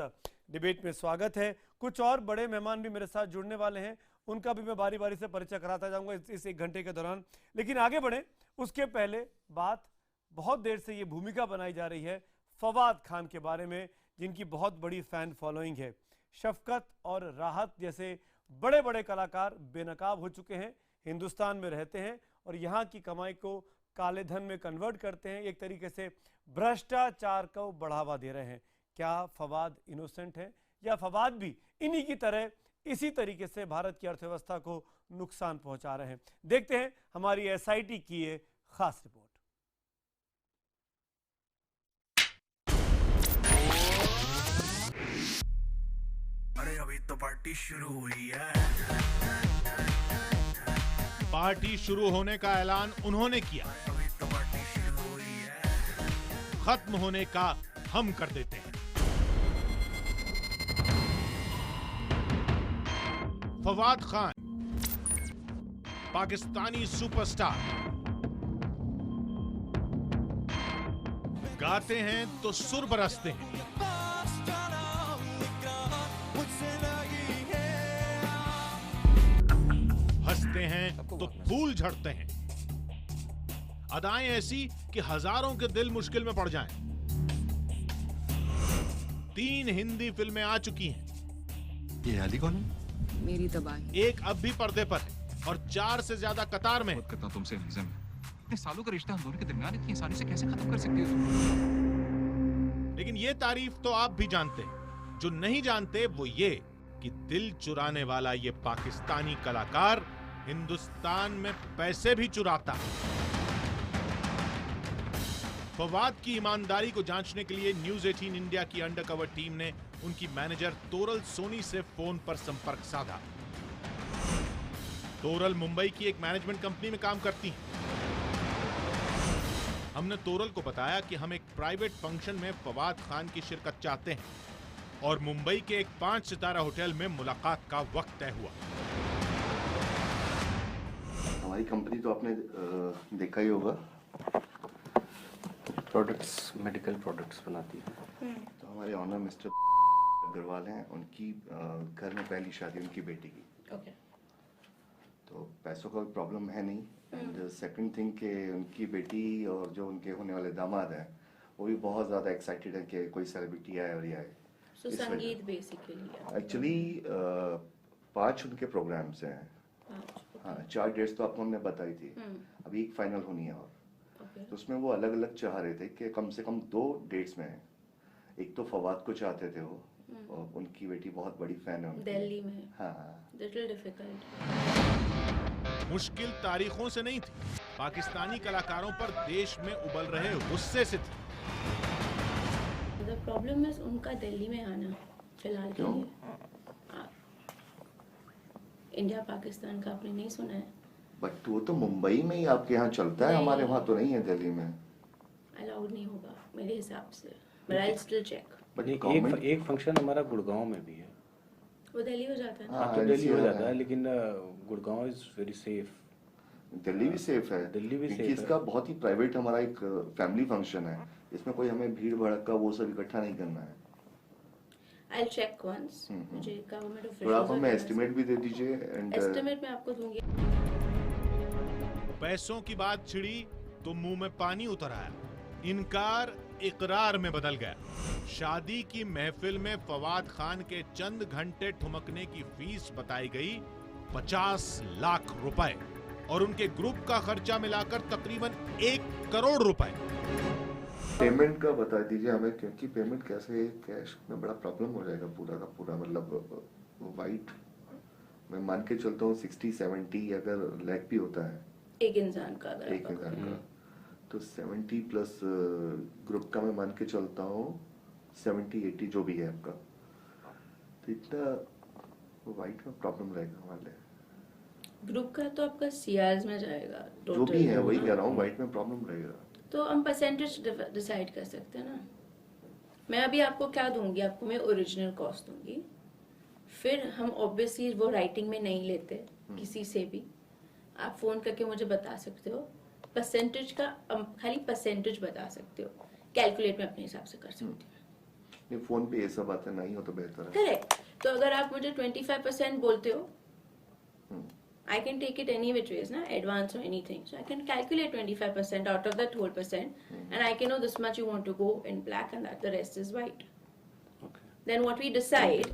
डिबेट में स्वागत है। कुछ और बड़े मेहमान भी मेरे साथ जुड़ने वाले हैं, उनका भी मैं बारी बारी से परिचय कराता जाऊंगा इस 1 घंटे के दौरान। लेकिन आगे बढ़े उसके पहले बात, बहुत देर से ये भूमिका बनाई जा रही है फवाद खान के बारे में, जिनकी बहुत बड़ी फैन फॉलोइंग है। शफकत और राहत जैसे बड़े बड़े कलाकार बेनकाब हो चुके हैं, हिंदुस्तान में रहते हैं और यहाँ की कमाई को काले धन में कन्वर्ट करते हैं, एक तरीके से भ्रष्टाचार को बढ़ावा दे रहे हैं। क्या फवाद इनोसेंट है या फवाद भी इन्हीं की तरह इसी तरीके से भारत की अर्थव्यवस्था को नुकसान पहुंचा रहे हैं? देखते हैं हमारी SIT की ये खास रिपोर्ट। अरे अभी तो पार्टी शुरू हुई है। पार्टी शुरू होने का ऐलान उन्होंने किया, अभी तो पार्टी शुरू हुई है। खत्म होने का हम कर देते हैं। फवाद खान पाकिस्तानी सुपरस्टार गाते हैं तो सुर बरसते हैं, हंसते हैं तो फूल झड़ते हैं, अदाएं ऐसी कि हजारों के दिल मुश्किल में पड़ जाएं। 3 हिंदी फिल्में आ चुकी हैं। ये अली कौन है? मेरी तबाही। एक अब भी पर्दे पर है और 4 से ज्यादा कतार में। करता हूं तुमसे इंतजाम है। इतने सालों का रिश्ता हम दोनों के दरमियान इतनी आसानी से कैसे खत्म कर सकती हो तुम? लेकिन ये तारीफ तो आप भी जानते हैं। जो नहीं जानते वो ये कि दिल चुराने वाला ये पाकिस्तानी कलाकार हिंदुस्तान में पैसे भी चुराता है। फवाद की ईमानदारी को जांचने के लिए न्यूज 18 इंडिया की अंडरकवर टीम ने उनकी मैनेजर तोरल सोनी से फोन पर संपर्क साधा। तोरल मुंबई की एक मैनेजमेंट कंपनी में काम करती हैं। हमने तोरल को बताया कि हम एक प्राइवेट फंक्शन में फवाद खान की शिरकत चाहते हैं और मुंबई के एक 5 सितारा होटल में मुलाकात का वक्त तय हुआ। हमारी कंपनी तो आपने देखा ही होगा, प्रोडक्ट्स, मेडिकल प्रोडक्ट्स बनाती है। तो हमारे ऑनर मिस्टर अग्रवाल हैं, उनकी घर में पहली शादी उनकी बेटी की। तो पैसों का कोई प्रॉब्लम है नहीं। एंड सेकंड थिंग के उनकी बेटी और जो उनके होने वाले दामाद हैं वो भी बहुत ज़्यादा एक्साइटेड है कि कोई सेलिब्रिटी आए और ये आए। So, संगीत बेसिकली एक्चुअली 5 उनके प्रोग्राम्स हैं। हाँ, 4 डेट्स तो आपको हमने बताई थी, अभी एक फाइनल होनी है और तो उसमें वो अलग अलग चाह रहे थे कि कम से कम 2 डेट्स में। एक तो फवाद को चाहते थे वो, और उनकी बेटी बहुत बड़ी फैन है उनकी। दिल्ली में। हाँ, लिटिल डिफिकल्ट। मुश्किल तारीखों से नहीं थी, पाकिस्तानी कलाकारों पर देश में उबल रहे गुस्से से थी। The problem is उनका दिल्ली में आना फिलहाल के लिए। इंडिया पाकिस्तान का आपने नहीं सुना है? बट वो तो मुंबई में ही आपके यहाँ चलता है, हमारे वहाँ तो नहीं है दिल्ली में। अलाउड नहीं होगा मेरे हिसाब से, but I'll still check। But एक फंक्शन हमारा गुड़गांव में भी है। वो दिल्ली हो जाता है ना? हाँ, तो दिल्ली हो जाता है, लेकिन Gurgaon is very safe. Delhi भी सेफ है, दिल्ली भी सेफ है। इसका बहुत ही प्राइवेट हमारा एक फैमिली फंक्शन है, इसमें कोई हमें भीड़ भड़का वो सब इकट्ठा नहीं करना है। I'll check once। मुझे गवर्नमेंट ऑफिशियल तो आप हमें एस्टिमेट भी दे दीजिए। एस्टिमेट मैं आपको दूंगी। पैसों की बात छिड़ी तो मुंह में पानी उतर आया। इनकार इकरार में बदल गया। शादी की महफिल में फवाद खान के चंद घंटे ठुमकने की फीस बताई गई 50 लाख रुपए और उनके ग्रुप का खर्चा मिलाकर तकरीबन 1 करोड़ रुपए। पेमेंट का बता दीजिए हमें, क्योंकि पेमेंट कैसे कैश में बड़ा प्रॉब्लम हो जाएगा पूरा का पूरा। मतलब वाइट मैं मान के चलता हूँ 60-70 अगर लैख भी होता है एक इंसान का, अगर एक इंसान का, तो 70 प्लस ग्रुप का मैं मान के चलता हूँ 70-80 जो भी है आपका, तो इतना वाइट में प्रॉब्लम रहेगा हमारे। ग्रुप का तो आपका सीआरएस में जाएगा जो भी है वही कह रहा हूँ, वाइट में प्रॉब्लम रहेगा। तो हम परसेंटेज डिसाइड कर सकते हैं ना। मैं अभी आपको क्या दूंगी, आपको मैं ओरिजिनल कॉस्ट दूंगी, फिर हम ऑब्वियसली वो राइटिंग में नहीं लेते किसी से भी। आप फोन करके मुझे बता सकते हो परसेंटेज का, खाली परसेंटेज बता सकते हो, कैलकुलेट में अपने हिसाब से कर सकते हो। नहीं, फोन पे ये सब बातें नहीं हो तो बेहतर है। करेक्ट। तो अगर आप मुझे 25% बोलते हो, I can take it any which ways, na, advance or anything. So I can calculate 25% out of that whole percent, and I can know this much you want to go in black and that the rest is white. Okay. Then what we decide.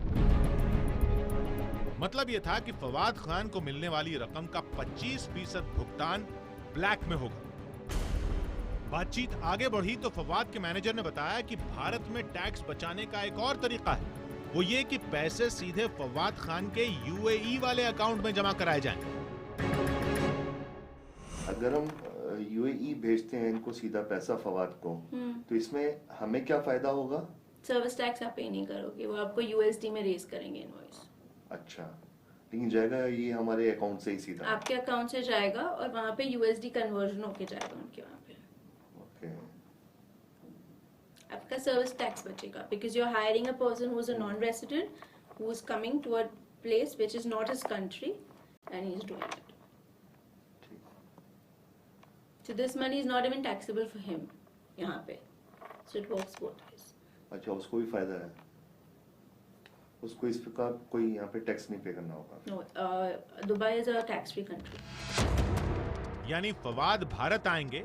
मतलब ये था कि फवाद खान को मिलने वाली रकम का 25% भुगतान ब्लैक में होगा। बातचीत आगे बढ़ी तो फवाद के मैनेजर ने बताया कि भारत में टैक्स बचाने का एक और तरीका है, वो ये कि पैसे सीधे फवाद खान के यूएई वाले अकाउंट में जमा कराए जाएं। अगर हम यूएई भेजते हैं इनको सीधा पैसा फवाद को, तो इसमें हमें क्या फायदा होगा? सर्विस टैक्स आप पे नहीं करोगे, वो आपको यूएसडी में रेज करेंगे इनवॉइस। अच्छा, लेकिन जाएगा ये हमारे अकाउंट से ही सीधा? आपके अकाउंट से जाएगा और वहाँ पे यूएसडी कन्वर्जन होके जाएगा उनके वहाँ पे। ओके। आपका सर्विस टैक्स बचेगा because you're hiring a person who's a non-resident who's coming to a place which is not his country and he's doing it. So this money is not even taxable for him यहाँ पे. So it works both ways. अच्छा, उसको भी फायदा है, उसको इसका कोई यहाँ पे टैक्स नहीं पे करना होगा. No, Dubai is a tax-free country. यानी फवाद भारत आएंगे,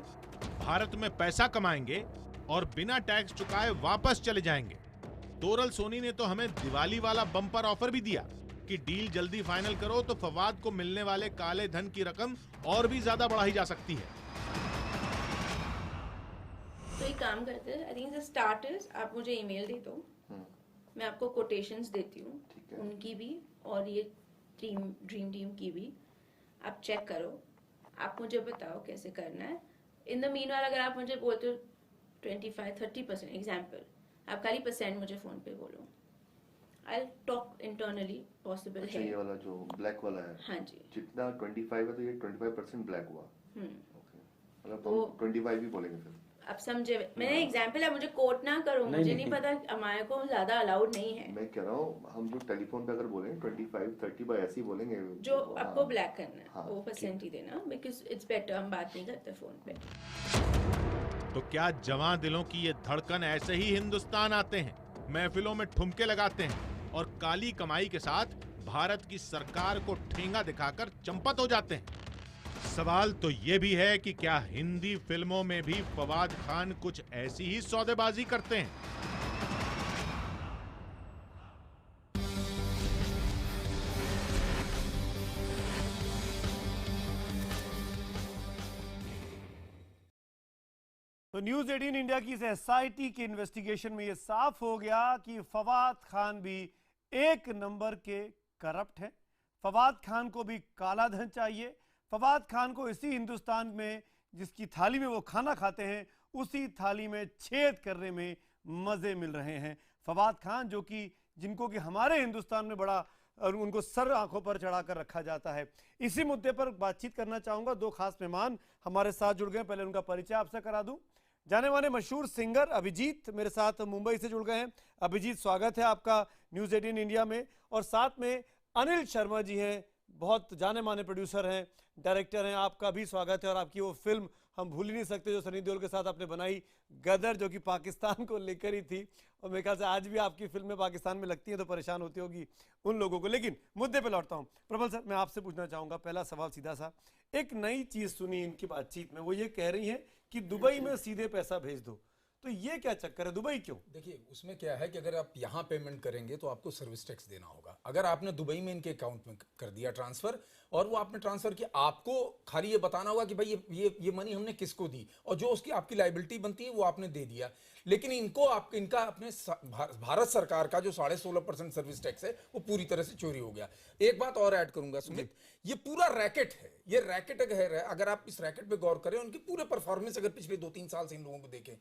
भारत में पैसा कमाएंगे और बिना टैक्स चुकाए वापस चले जाएंगे. तोरल सोनी ने तो हमें दिवाली वाला बम्पर ऑफर भी दिया कि डील जल्दी फाइनल करो तो फवाद को मिलने वाले काले धन की रकम और भी ज्यादा बढ़ाई जा सकती है. तो एक काम करते हैं, आई थिंक द स्टार्टर्स आप मुझे ईमेल दे दो, मैं आपको कोटेशंस देती हूँ, उनकी भी और ये ड्रीम टीम की भी, आप चेक करो, आप मुझे बताओ कैसे करना है. इन द मीनवाइल अगर आप मुझे बोलते हो 25-30% एग्जाम्पल, आप खाली परसेंट मुझे फोन पे बोलो, आई टॉक इंटरनली पॉसिबल है. ये वाला जो ब्लैक वाला है, हाँ जी, जितना 25 है तो ये 25% ब्लैक हुआ. मतलब हम 25 भी बोलेंगे फिर. आप समझे, मैंने एग्जाम्पल है, मुझे कोट ना करो, मुझे नहीं पता, हमारे को ज्यादा अलाउड नहीं है. मैं कह रहा हूँ हम जो टेलीफोन पे अगर बोलेंगे 25-30 ऐसे ही बोलेंगे. जो आपको ब्लैक करना है वो परसेंट ही देना, बिकॉज इट्स बेटर, हम बात नहीं करते फोन पे. तो क्या जवां दिलों की ये धड़कन ऐसे ही हिंदुस्तान आते हैं, महफिलों में ठुमके लगाते हैं और काली कमाई के साथ भारत की सरकार को ठेंगा दिखाकर चंपत हो जाते हैं. सवाल तो ये भी है कि क्या हिंदी फिल्मों में भी फवाद खान कुछ ऐसी ही सौदेबाजी करते हैं. तो न्यूज 18 इंडिया की इस एसआईटी के इन्वेस्टिगेशन में यह साफ हो गया कि फवाद खान भी एक नंबर के करप्ट हैं. फवाद खान को भी काला धन चाहिए. फवाद खान को इसी हिंदुस्तान में जिसकी थाली में वो खाना खाते हैं उसी थाली में छेद करने में मजे मिल रहे हैं. फवाद खान जो कि जिनको कि हमारे हिंदुस्तान में बड़ा और उनको सर आंखों पर चढ़ाकर रखा जाता है. इसी मुद्दे पर बातचीत करना चाहूंगा. दो खास मेहमान हमारे साथ जुड़ गए. पहले उनका परिचय आपसे करा दूं. जाने माने मशहूर सिंगर अभिजीत मेरे साथ मुंबई से जुड़ गए हैं. अभिजीत, स्वागत है आपका न्यूज 18 इंडिया में. और साथ में अनिल शर्मा जी हैं, बहुत जाने माने प्रोड्यूसर हैं, डायरेक्टर हैं. आपका भी स्वागत है. और आपकी वो फिल्म हम भूल ही नहीं सकते जो सनी देओल के साथ आपने बनाई, गदर, जो कि पाकिस्तान को लेकर ही थी. और मेरे ख्याल से आज भी आपकी फिल्में पाकिस्तान में लगती हैं तो परेशान होती होगी उन लोगों को. लेकिन मुद्दे पे लौटता हूं. प्रबल सर, मैं आपसे पूछना चाहूंगा, पहला सवाल सीधा सा. एक नई चीज सुनी इनकी बातचीत में, वो ये कह रही हैं कि दुबई में सीधे पैसा भेज दो. तो ये क्या चक्कर है, दुबई क्यों? देखिए, उसमें क्या है कि अगर आप यहाँ पेमेंट करेंगे तो आपको सर्विस टैक्स देना होगा. अगर आपने दुबई में इनके अकाउंट में कर दिया ट्रांसफर और वो आपने ट्रांसफर किया, आपको खाली ये बताना होगा कि भाई ये मनी हमने किसको दी और जो उसकी आपकी लायबिलिटी बनती है वो आपने दे दिया. लेकिन इनका अपने भारत सरकार का जो 16.5% सर्विस टैक्स है वो पूरी तरह से चोरी हो गया. एक बात और ऐड करूंगा सुमित, ये पूरा रैकेट है, ये रैकेट है. अगर आप इस रैकेट पे गौर करें, उनकी पूरे परफॉर्मेंस अगर पिछले 2-3 साल से इन लोगों को देखें,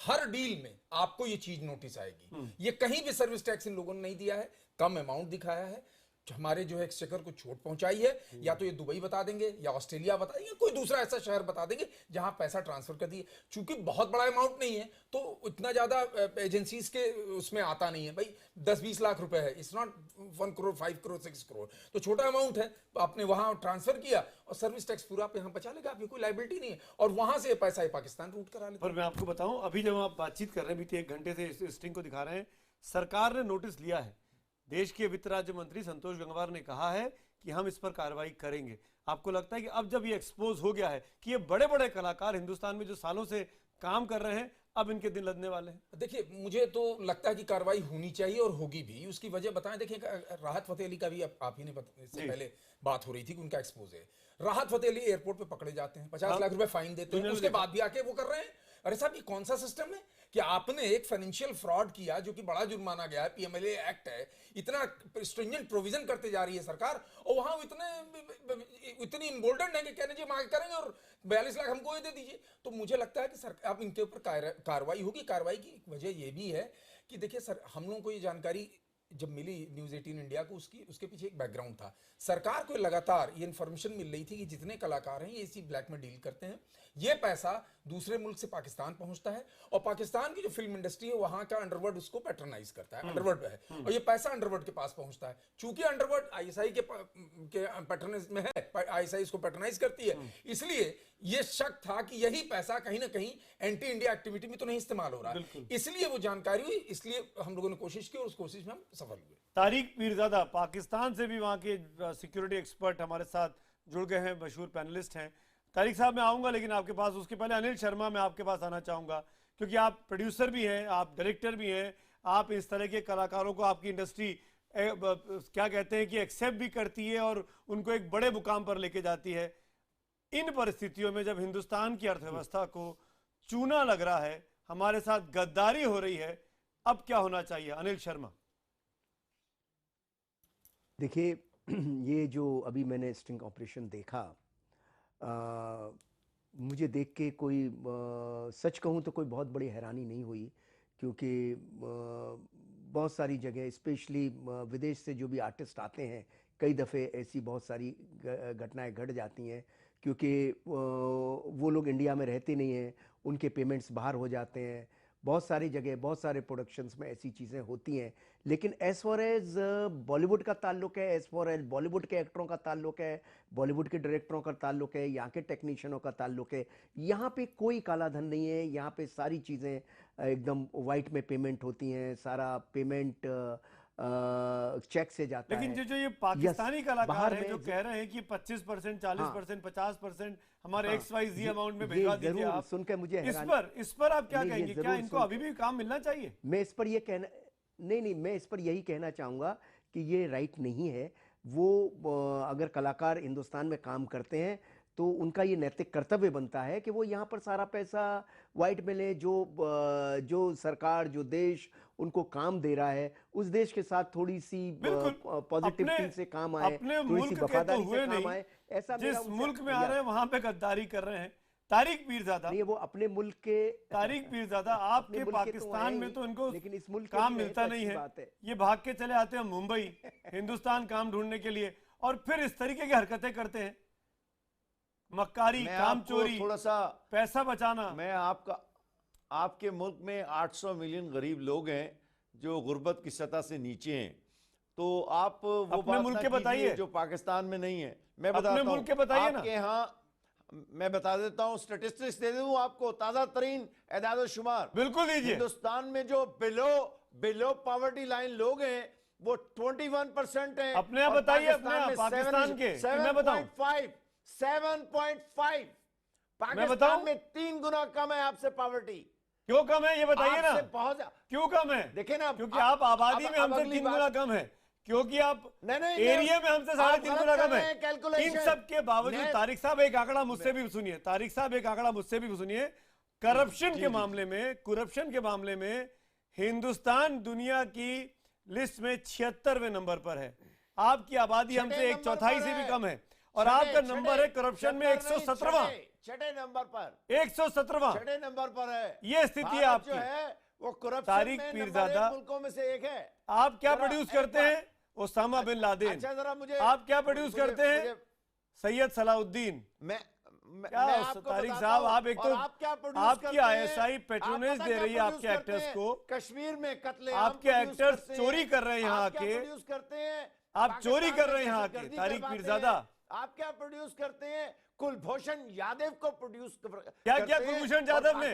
हर डील में आपको ये चीज नोटिस आएगी. ये कहीं भी सर्विस टैक्स इन लोगों ने नहीं दिया है, कम अमाउंट दिखाया है. हमारे जो है एक्सचेकर को छूट पहुंचाई है, या तो ये दुबई बता देंगे या ऑस्ट्रेलिया बता देंगे, कोई दूसरा ऐसा शहर बता देंगे जहां पैसा ट्रांसफर कर दिए. चूंकि बहुत बड़ा अमाउंट नहीं है तो इतना ज्यादा एजेंसीज के उसमें आता नहीं है. भाई 10-20 लाख रुपए है, इट्स नॉट 1 करोड़, 5 करोड़, 6 करोड़, तो छोटा अमाउंट है. आपने वहां ट्रांसफर किया और सर्विस टैक्स पूरा आप यहाँ बचा लेगा, आपकी कोई लायबिलिटी नहीं है. और वहां से पैसा पाकिस्तान रूट करा लेते. पर मैं आपको बताऊं, अभी जब आप बातचीत कर रहे हैं, बीते 1 घंटे से इस स्ट्रिंग को दिखा रहे हैं, सरकार ने नोटिस लिया है. देश के वित्त राज्य मंत्री संतोष गंगवार ने कहा है कि हम इस पर कार्रवाई करेंगे. आपको लगता है कि अब जब ये एक्सपोज हो गया है कि ये बड़े बड़े कलाकार हिंदुस्तान में जो सालों से काम कर रहे हैं, अब इनके दिन लदने वाले हैं? देखिए, मुझे तो लगता है कि कार्रवाई होनी चाहिए और होगी भी. उसकी वजह बताएं. देखिए, राहत फतेह अली का भी आप ही ने इससे पहले बात हो रही थी कि उनका एक्सपोज है. राहत फतेह अली एयरपोर्ट पे पकड़े जाते हैं, 50 लाख रुपए फाइन देते हैं, उसके बाद भी आके वो कर रहे हैं. अरे साहब, ये कौन सा सिस्टम है कि आपने एक फाइनेंशियल फ्रॉड किया जो कि बड़ा जुर्माना गया है, पीएमएलए एक्ट है, इतना स्ट्रिंजेंट प्रोविजन करते जा रही है सरकार, और वहां इतनी इम्बोल्डन है कि कहने जी मांग करेंगे और 42 लाख हमको ये दे दीजिए. तो मुझे लगता है कि सरकार अब इनके ऊपर कार्रवाई होगी. कार्रवाई की वजह ये भी है कि देखिए सर, हम लोगों को ये जानकारी जब मिली न्यूज़ 18 इंडिया को, उसके पीछे एक बैकग्राउंड था। सरकार को लगातार ये इन्फॉर्मेशन मिल रही थी कि जितने कलाकार हैं ये इसी ब्लैक में डील करते हैं, ये पैसा दूसरे मुल्क से पाकिस्तान पहुंचता है और पाकिस्तान की जो फिल्म इंडस्ट्री है वहां का अंडरवर्ल्ड उसको पैट्रोनाइज करता है, अंडरवर्ल्ड है, और ये पैसा अंडरवर्ल्ड के पास पहुंचता है। चूंकि अंडरवर्ल्ड आईएसआई के पैट्रोनाइज में है, आईएसआई इसको पैट्रोनाइज करती है, इसलिए ये शक था कि यही पैसा कहीं ना कहीं एंटी इंडिया एक्टिविटी में तो नहीं इस्तेमाल हो रहा है, इसलिए वो जानकारी हुई, इसलिए हम लोगों ने कोशिश की और उस कोशिश में हम सफल हुए। तारिक पीरजादा पाकिस्तान से भी वहां के सिक्योरिटी एक्सपर्ट हमारे साथ जुड़ गए हैं, मशहूर पैनलिस्ट हैं। तारिक साहब मैं आऊंगा लेकिन आपके पास, उसके पहले अनिल शर्मा मैं आपके पास आना चाहूंगा, क्योंकि आप प्रोड्यूसर भी हैं, आप डायरेक्टर भी हैं, आप इस तरह के कलाकारों को आपकी इंडस्ट्री क्या कहते हैं कि एक्सेप्ट भी करती है और उनको एक बड़े मुकाम पर लेके जाती है। इन परिस्थितियों में जब हिंदुस्तान की अर्थव्यवस्था को चूना लग रहा है, हमारे साथ गद्दारी हो रही है, अब क्या होना चाहिए? अनिल शर्मा। देखिए, ये जो अभी मैंने स्टिंग ऑपरेशन देखा, मुझे देख के कोई सच कहूँ तो कोई बहुत बड़ी हैरानी नहीं हुई, क्योंकि बहुत सारी जगह स्पेशली विदेश से जो भी आर्टिस्ट आते हैं, कई दफ़े ऐसी बहुत सारी घटनाएं घट जाती हैं, क्योंकि वो लोग इंडिया में रहते नहीं हैं, उनके पेमेंट्स बाहर हो जाते हैं। बहुत सारी जगह, बहुत सारे प्रोडक्शंस में ऐसी चीज़ें होती हैं। लेकिन एज़ फार एज़ बॉलीवुड का ताल्लुक़ है, एज़ फार एज़ बॉलीवुड के एक्टरों का ताल्लुक़ है, बॉलीवुड के डायरेक्टरों का ताल्लुक़ है, यहाँ के टेक्नीशियनों का ताल्लुक़ है, यहाँ पे कोई काला धन नहीं है। यहाँ पे सारी चीज़ें एकदम वाइट में पेमेंट होती हैं, सारा पेमेंट चेक से जाता लेकिन है। जो ये पाकिस्तानी कलाकार हैं जो कह रहे हैं कि 25%, 40%, 50% हमारे XYZ अमाउंट में भिजवा दीजिए आप, सुनकर मुझे इस पर आप क्या कहेंगे? क्या इनको अभी भी काम मिलना चाहिए? मैं इस पर ये कहना नहीं, मैं इस पर यही कहना चाहूँगा कि ये राइट नहीं है। वो अगर कलाकार हिंदुस्तान में काम करते हैं तो उनका ये नैतिक कर्तव्य बनता है कि वो यहाँ पर सारा पैसा वाइट में ले। जो सरकार, जो देश उनको काम दे रहा है, उस देश के साथ थोड़ी सी पॉजिटिविटी से काम आए, थोड़ी सी वफादारी से काम आए। ऐसा जिस मुल्क में आ रहे हैं वहां पे गद्दारी कर रहे हैं। तारिक पीरजादा, नहीं वो अपने मुल्क के तारिक पीरजादा, आपके पाकिस्तान में तो इनको लेकिन इस मुल्क काम मिलता नहीं है, ये भाग के चले आते हैं मुंबई हिंदुस्तान काम ढूंढने के लिए, और फिर इस तरीके की हरकतें करते हैं, मक्कारी, काम चोरी, थोड़ा सा पैसा बचाना। मैं आपके मुल्क में 800 मिलियन गरीब लोग हैं जो गुर्बत की सतह से नीचे हैं, तो आप वो अपने मुल्क के बताइए जो पाकिस्तान में नहीं है। मैं बताता हूं मुल्क के बताइए ना। आपके यहाँ मैं बता देता हूं, स्टेटिस्टिक्स दे दूं आपको, ताजा तरीन एदाद शुमार बिल्कुल दीजिए। हिंदुस्तान में जो बिलो पॉवर्टी लाइन लोग हैं वो 21% हैं। अपने आप बताइए, अपने पाकिस्तान के 7.5 पाकिस्तान में 3 गुना कम है आपसे पॉवर्टी। क्यों कम है ये बताइए ना, बहुत क्यों कम है? देखिए ना, क्योंकि आप आबादी में हमसे 3 गुना कम है, क्योंकि आप एरिया में हमसे 3.5 गुना कम है। इन सब के बावजूद तारिक साहब एक आंकड़ा मुझसे भी सुनिए, तारिक साहब एक आंकड़ा मुझसे भी सुनिए, करप्शन के मामले में हिंदुस्तान दुनिया की लिस्ट में 76वें नंबर पर है। आपकी आबादी हमसे 1/4 से भी कम है और आपका नंबर है करप्शन में 117वां, 6 नंबर पर 117वां 6 नंबर पर है। ये स्थिति है आपकी। जो है वो करप्शन तारिक में पीरजादा मुल्कों में से एक है। आप क्या प्रोड्यूस करते हैं? Osama bin Laden. अच्छा जरा मुझे, आप क्या प्रोड्यूस करते हैं? सैयद सलाउद्दीन। क्या तारिक साहब, आप एक तो आपकी ISI पेट्रोनेज दे रही है आपके एक्टर्स को, कश्मीर में कत्ले आपके एक्टर्स चोरी कर रहे हैं यहाँ के, आप चोरी कर रहे हैं यहाँ के। तारिक पीरजादा आप क्या प्रोड्यूस करते हैं? कुलभूषण यादव को प्रोड्यूस क्या कुलभूषण यादव ने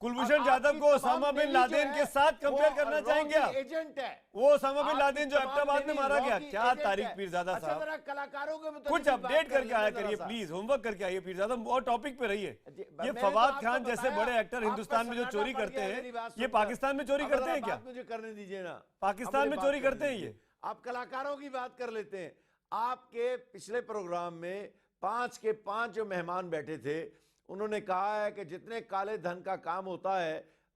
कुलभूषण यादव को ओसामा बिन लादेन के साथ कंपेयर करना चाहेंगे आप? एजेंट है वो ओसामा बिन लादेन जो एबटाबाद में मारा गया। क्या तारिक पीरजादा साहब, कलाकारों को कुछ अपडेट करके आया करिए प्लीज, होमवर्क करके आइए पीरजादा, और टॉपिक पे रहिए। ये फवाद खान जैसे बड़े एक्टर हिंदुस्तान में जो चोरी करते हैं, ये पाकिस्तान में चोरी करते हैं क्या? मुझे करने दीजिए ना, पाकिस्तान में चोरी करते हैं ये? आप कलाकारों की बात कर लेते हैं। आपके पिछले प्रोग्राम में 5 के 5 जो मेहमान बैठे थे, उन्होंने कहा है कि जितने काले धन का काम होता है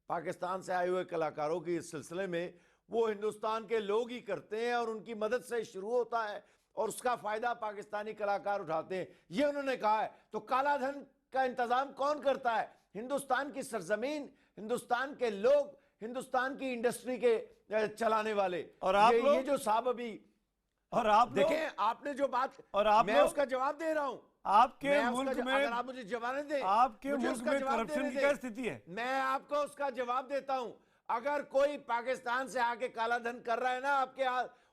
पाकिस्तान से आए हुए कलाकारों की इस सिलसिले में, वो हिंदुस्तान के लोग ही करते हैं और उनकी मदद से शुरू होता है और उसका फायदा पाकिस्तानी कलाकार उठाते हैं, ये उन्होंने कहा है। तो काला धन का इंतजाम कौन करता है? हिंदुस्तान की सरजमीन, हिंदुस्तान के लोग, हिंदुस्तान की इंडस्ट्री के चलाने वाले। और आप लोग, ये जो साहब अभी, और आप देखें आपने जो बात, और आप मैं उसका जवाब दे रहा हूं। आपके मुल्क में, अगर आप मुझे जवाब दें, आपके मुल्क में करप्शन की क्या स्थिति है? मैं आपको उसका जवाब देता हूं। अगर कोई पाकिस्तान से आके काला धन कर रहा है ना, आपके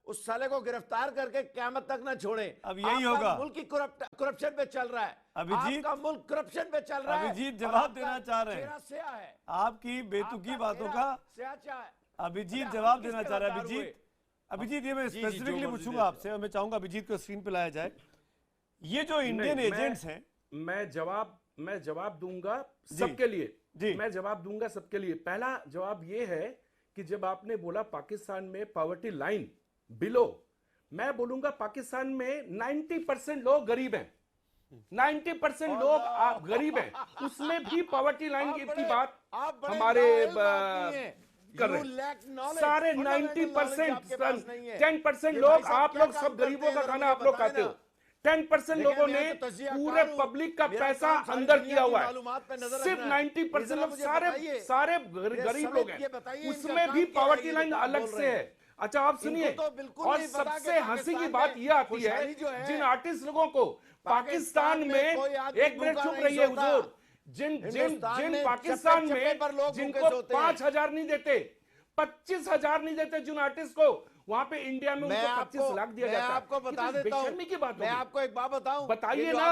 उस साले को गिरफ्तार करके क़यामत तक ना छोड़े। अब यही होगा। मुल्क की करप्शन पे चल रहा है, अभिजीत, आपका मुल्क करप्शन पे चल रहा है। अभिजीत जवाब देना चाह रहे हैं है आपकी बेतुकी बातों का। अभिजीत जवाब देना चाह रहा है। अभिजीत ये मैं स्पेसिफिकली पूछूंगा आपसे, और मैं चाहूंगा अभिजीत को स्क्रीन पे लाया जाए। ये जो इंडियन एजेंट्स हैं, मैं जवाब दूंगा सबके लिए। मैं जवाब दूंगा सबके लिए। पहला जवाब ये है कि जब आपने बोला पाकिस्तान में पॉवर्टी लाइन बिलो, मैं बोलूंगा पाकिस्तान में 90% लोग गरीब हैं। 90% लोग गरीब हैं, उसमें भी पॉवर्टी लाइन की बात हमारे कर रहे हैं। सारे 90%, 10% लोग, आप लोग सब गरीबों का खाना आप लोग खाते हो। 10% लोगों ने पूरे पब्लिक का पैसा अंदर किया हुआ है। सिर्फ 90% लोग सारे गरीब लोग हैं, उसमें भी पॉवर्टी लाइन अलग से है। अच्छा आप सुनिए, और सबसे हंसी की बात यह आती है, जिन आर्टिस्ट लोगों को पाकिस्तान में, एक मिनट चुप रहिए हुजूर, जिन पाकिस्तान में जिनको 5,000 नहीं देते, 25,000 नहीं देते जिन आर्टिस्ट को, वहां पे इंडिया में उनको 25 लाख दिया जाता है। आपको बता देता हूं, बेशर्मी की बात मैं आपको एक बात बताऊं, बताइए ना,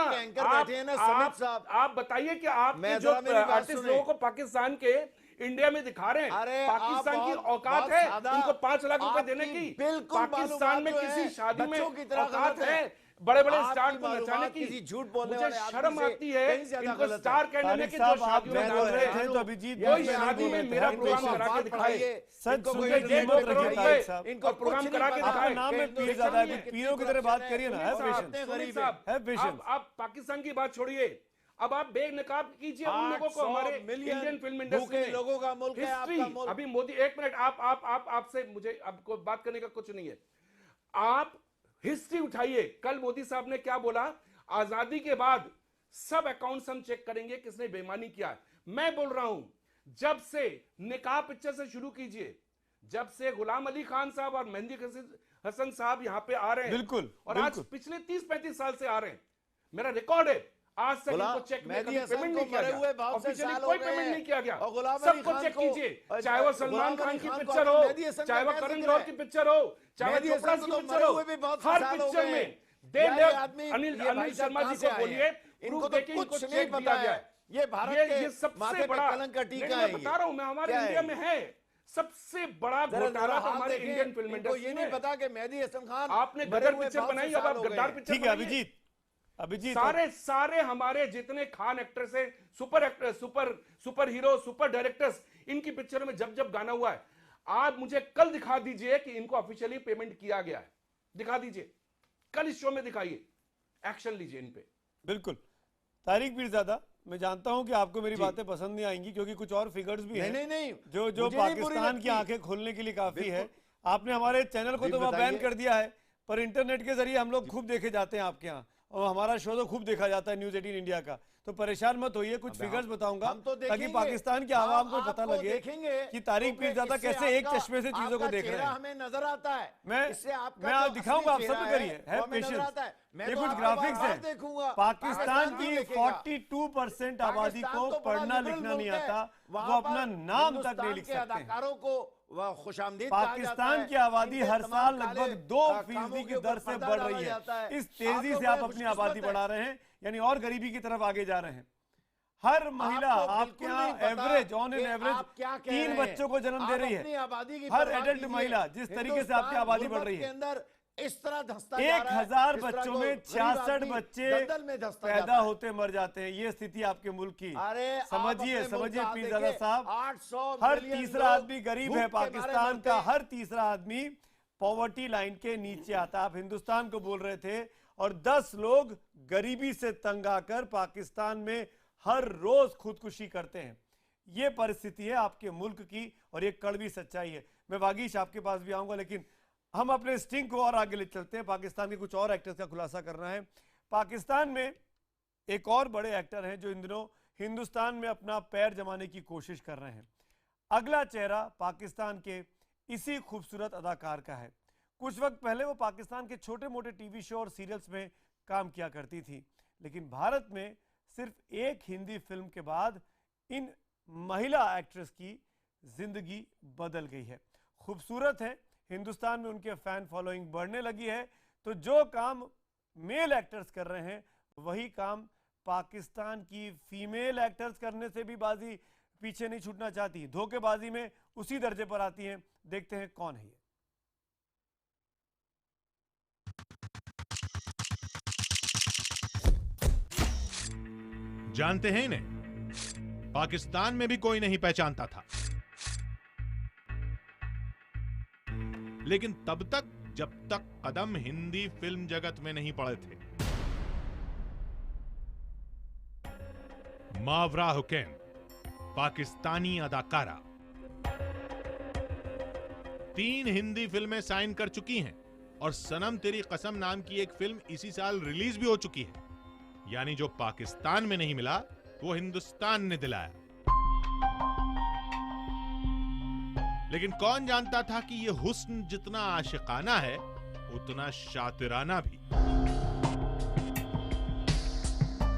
आप बताइए कि आप जो आर्टिस्ट लोगों को पाकिस्तान के इंडिया में दिखा रहे हैं, पाकिस्तान की औकात है उनको 5 लाख रुपए देने की? पाकिस्तान में किसी शादी में औकात है बड़े बड़े स्टार को नचाने की? झूठ बोलने मुझे शर्म आती है इनको स्टार कहने में कि जो शादी में डाल रहे हैं, तो अभिजीत कोई शादी में मेरा प्रोग्राम करा के दिखाए, सच सुनने की हिम्मत रखिए, इनको प्रोग्राम करा के दिखाए। नाम में पीर ज्यादा है, पीरों की तरह बात करिए ना। है पेशेंस। आप पाकिस्तान की बात छोड़िए, अब आप बेनकाब कीजिए उन लोगों को, हमारे इंडियन फिल्म इंडस्ट्री में लोगों का मुल्क है, आपका मुल्क। अभी मोदी, एक मिनट, आपसे मुझे आपको बात करने का कुछ नहीं है। आप हिस्ट्री उठाइए, कल मोदी साहब ने क्या बोला, आजादी के बाद सब अकाउंट्स हम चेक करेंगे किसने बेईमानी किया है। मैं बोल रहा हूं, जब से निकाह पिक्चर से शुरू कीजिए, जब से गुलाम अली खान साहब और मेहंदी हसन साहब यहां पे आ रहे हैं, बिल्कुल, और आज पिछले 30-35 साल से आ रहे हैं, मेरा रिकॉर्ड है, आज तक इनको चेक में पेमेंट नहीं किया गया, ऑफिशियली कोई पेमेंट नहीं किया गया। सबको चेक कीजिए, चाहे वो सलमान खान की पिक्चर हो, चाहे वो करण जौहर की पिक्चर हो, चाहे वो चोपड़ा की पिक्चर हो, हर पिक्चर में अनिल शर्मा जी को बोलिए, प्रूफ देके इनको चेक दिया गया है। ये भारत ये सबसे बड़ा कलंक का टीका है, बता रहा हूं मैं, हमारे इंडिया में है सबसे बड़ा घोटाला तो हमारे इंडियन फिल्म इंडस्ट्री में। ये नहीं पता कि मेहदी हसन खान आपने गदर पिक्चर बनाई, अब आप गद्दार पिक्चर। ठीक है अभिजीत, सारे हमारे जितने खान एक्टर्स हैं, super actor, super hero, super directors, इनकी पिक्चर में जब जब गाना हुआ है, आप मुझे कल दिखा दीजिए कि इनको ऑफिशियली पेमेंट किया गया है। दिखा दीजिए, कल इस शो में दिखाइए, एक्शन लीजिए इन पे। बिल्कुल। तारिक पीरजादा, मैं जानता हूं कि आपको मेरी बातें पसंद नहीं आएंगी, क्योंकि कुछ और फिगर्स भी हैं नहीं, जो पाकिस्तान की आंखें खोलने के लिए काफी है। आपने हमारे चैनल को तो बैन कर दिया है, पर इंटरनेट के जरिए हम लोग खूब देखे जाते हैं आपके यहाँ, और हमारा शो तो खूब देखा जाता है न्यूज़ 18 इंडिया का। तो परेशान मत होइए, कुछ फिगर्स बताऊंगा ताकि पाकिस्तान के आवाम को पता लगे कि तारिक पीरजादा कैसे एक चश्मे से चीजों को देख रहे हैं। हमें नजर आता है, मैं दिखाऊंगा, आप सब करिए, है पेशेंस। ये कुछ ग्राफिक्स है। पाकिस्तान की 42% आबादी को पढ़ना लिखना नहीं आता, वो अपना नाम तक नहीं लिख सकते। पाकिस्तान की आबादी हर साल लगभग 2% की दर से बढ़ रही है। इस तेजी से आप अपनी आबादी बढ़ा रहे हैं, यानी और गरीबी की तरफ आगे जा रहे हैं। हर महिला आपके यहाँ एवरेज, ऑन एन एवरेज 3 बच्चों को जन्म दे रही है। हर एडल्ट महिला, जिस तरीके से आपकी आबादी बढ़ रही है, इस तरह 1000 बच्चों में 66 बच्चे पैदा होते मर जाते हैं। ये स्थिति आपके मुल्क की। समझिए पीरजादा साहब, हर तीसरा आदमी गरीब है पाकिस्तान का, हर तीसरा आदमी पॉवर्टी लाइन के नीचे आता। आप हिंदुस्तान को बोल रहे थे, और 10 लोग गरीबी से तंग आकर पाकिस्तान में हर रोज खुदकुशी करते हैं। ये परिस्थिति है आपके मुल्क की, और ये कड़वी सच्चाई है। मैं वागीश आपके पास भी आऊंगा, लेकिन हम अपने स्टिंग को और आगे ले चलते हैं। पाकिस्तान के कुछ और एक्टर्स का खुलासा करना है। पाकिस्तान में एक और बड़े एक्टर हैं जो इन दिनों हिंदुस्तान में अपना पैर जमाने की कोशिश कर रहे हैं। अगला चेहरा पाकिस्तान के इसी खूबसूरत अदाकार का है। कुछ वक्त पहले वो पाकिस्तान के छोटे मोटे टीवी शो और सीरियल्स में काम किया करती थी, लेकिन भारत में सिर्फ एक हिंदी फिल्म के बाद इन महिला एक्ट्रेस की जिंदगी बदल गई है। खूबसूरत है, हिंदुस्तान में उनके फैन फॉलोइंग बढ़ने लगी है, तो जो काम मेल एक्टर्स कर रहे हैं वही काम पाकिस्तान की फीमेल एक्टर्स करने से भी बाजी पीछे नहीं छूटना चाहती, धोखेबाजी में उसी दर्जे पर आती हैं। देखते हैं कौन है ये। जानते हैं इन्हें? पाकिस्तान में भी कोई नहीं पहचानता था, लेकिन तब तक जब तक कदम हिंदी फिल्म जगत में नहीं पड़े थे। मावरा हुसैन, पाकिस्तानी अदाकारा, 3 हिंदी फिल्में साइन कर चुकी हैं और सनम तेरी कसम नाम की एक फिल्म इसी साल रिलीज भी हो चुकी है। यानी जो पाकिस्तान में नहीं मिला वो हिंदुस्तान ने दिलाया। लेकिन कौन जानता था कि ये हुस्न जितना आशिकाना है उतना शातिराना भी।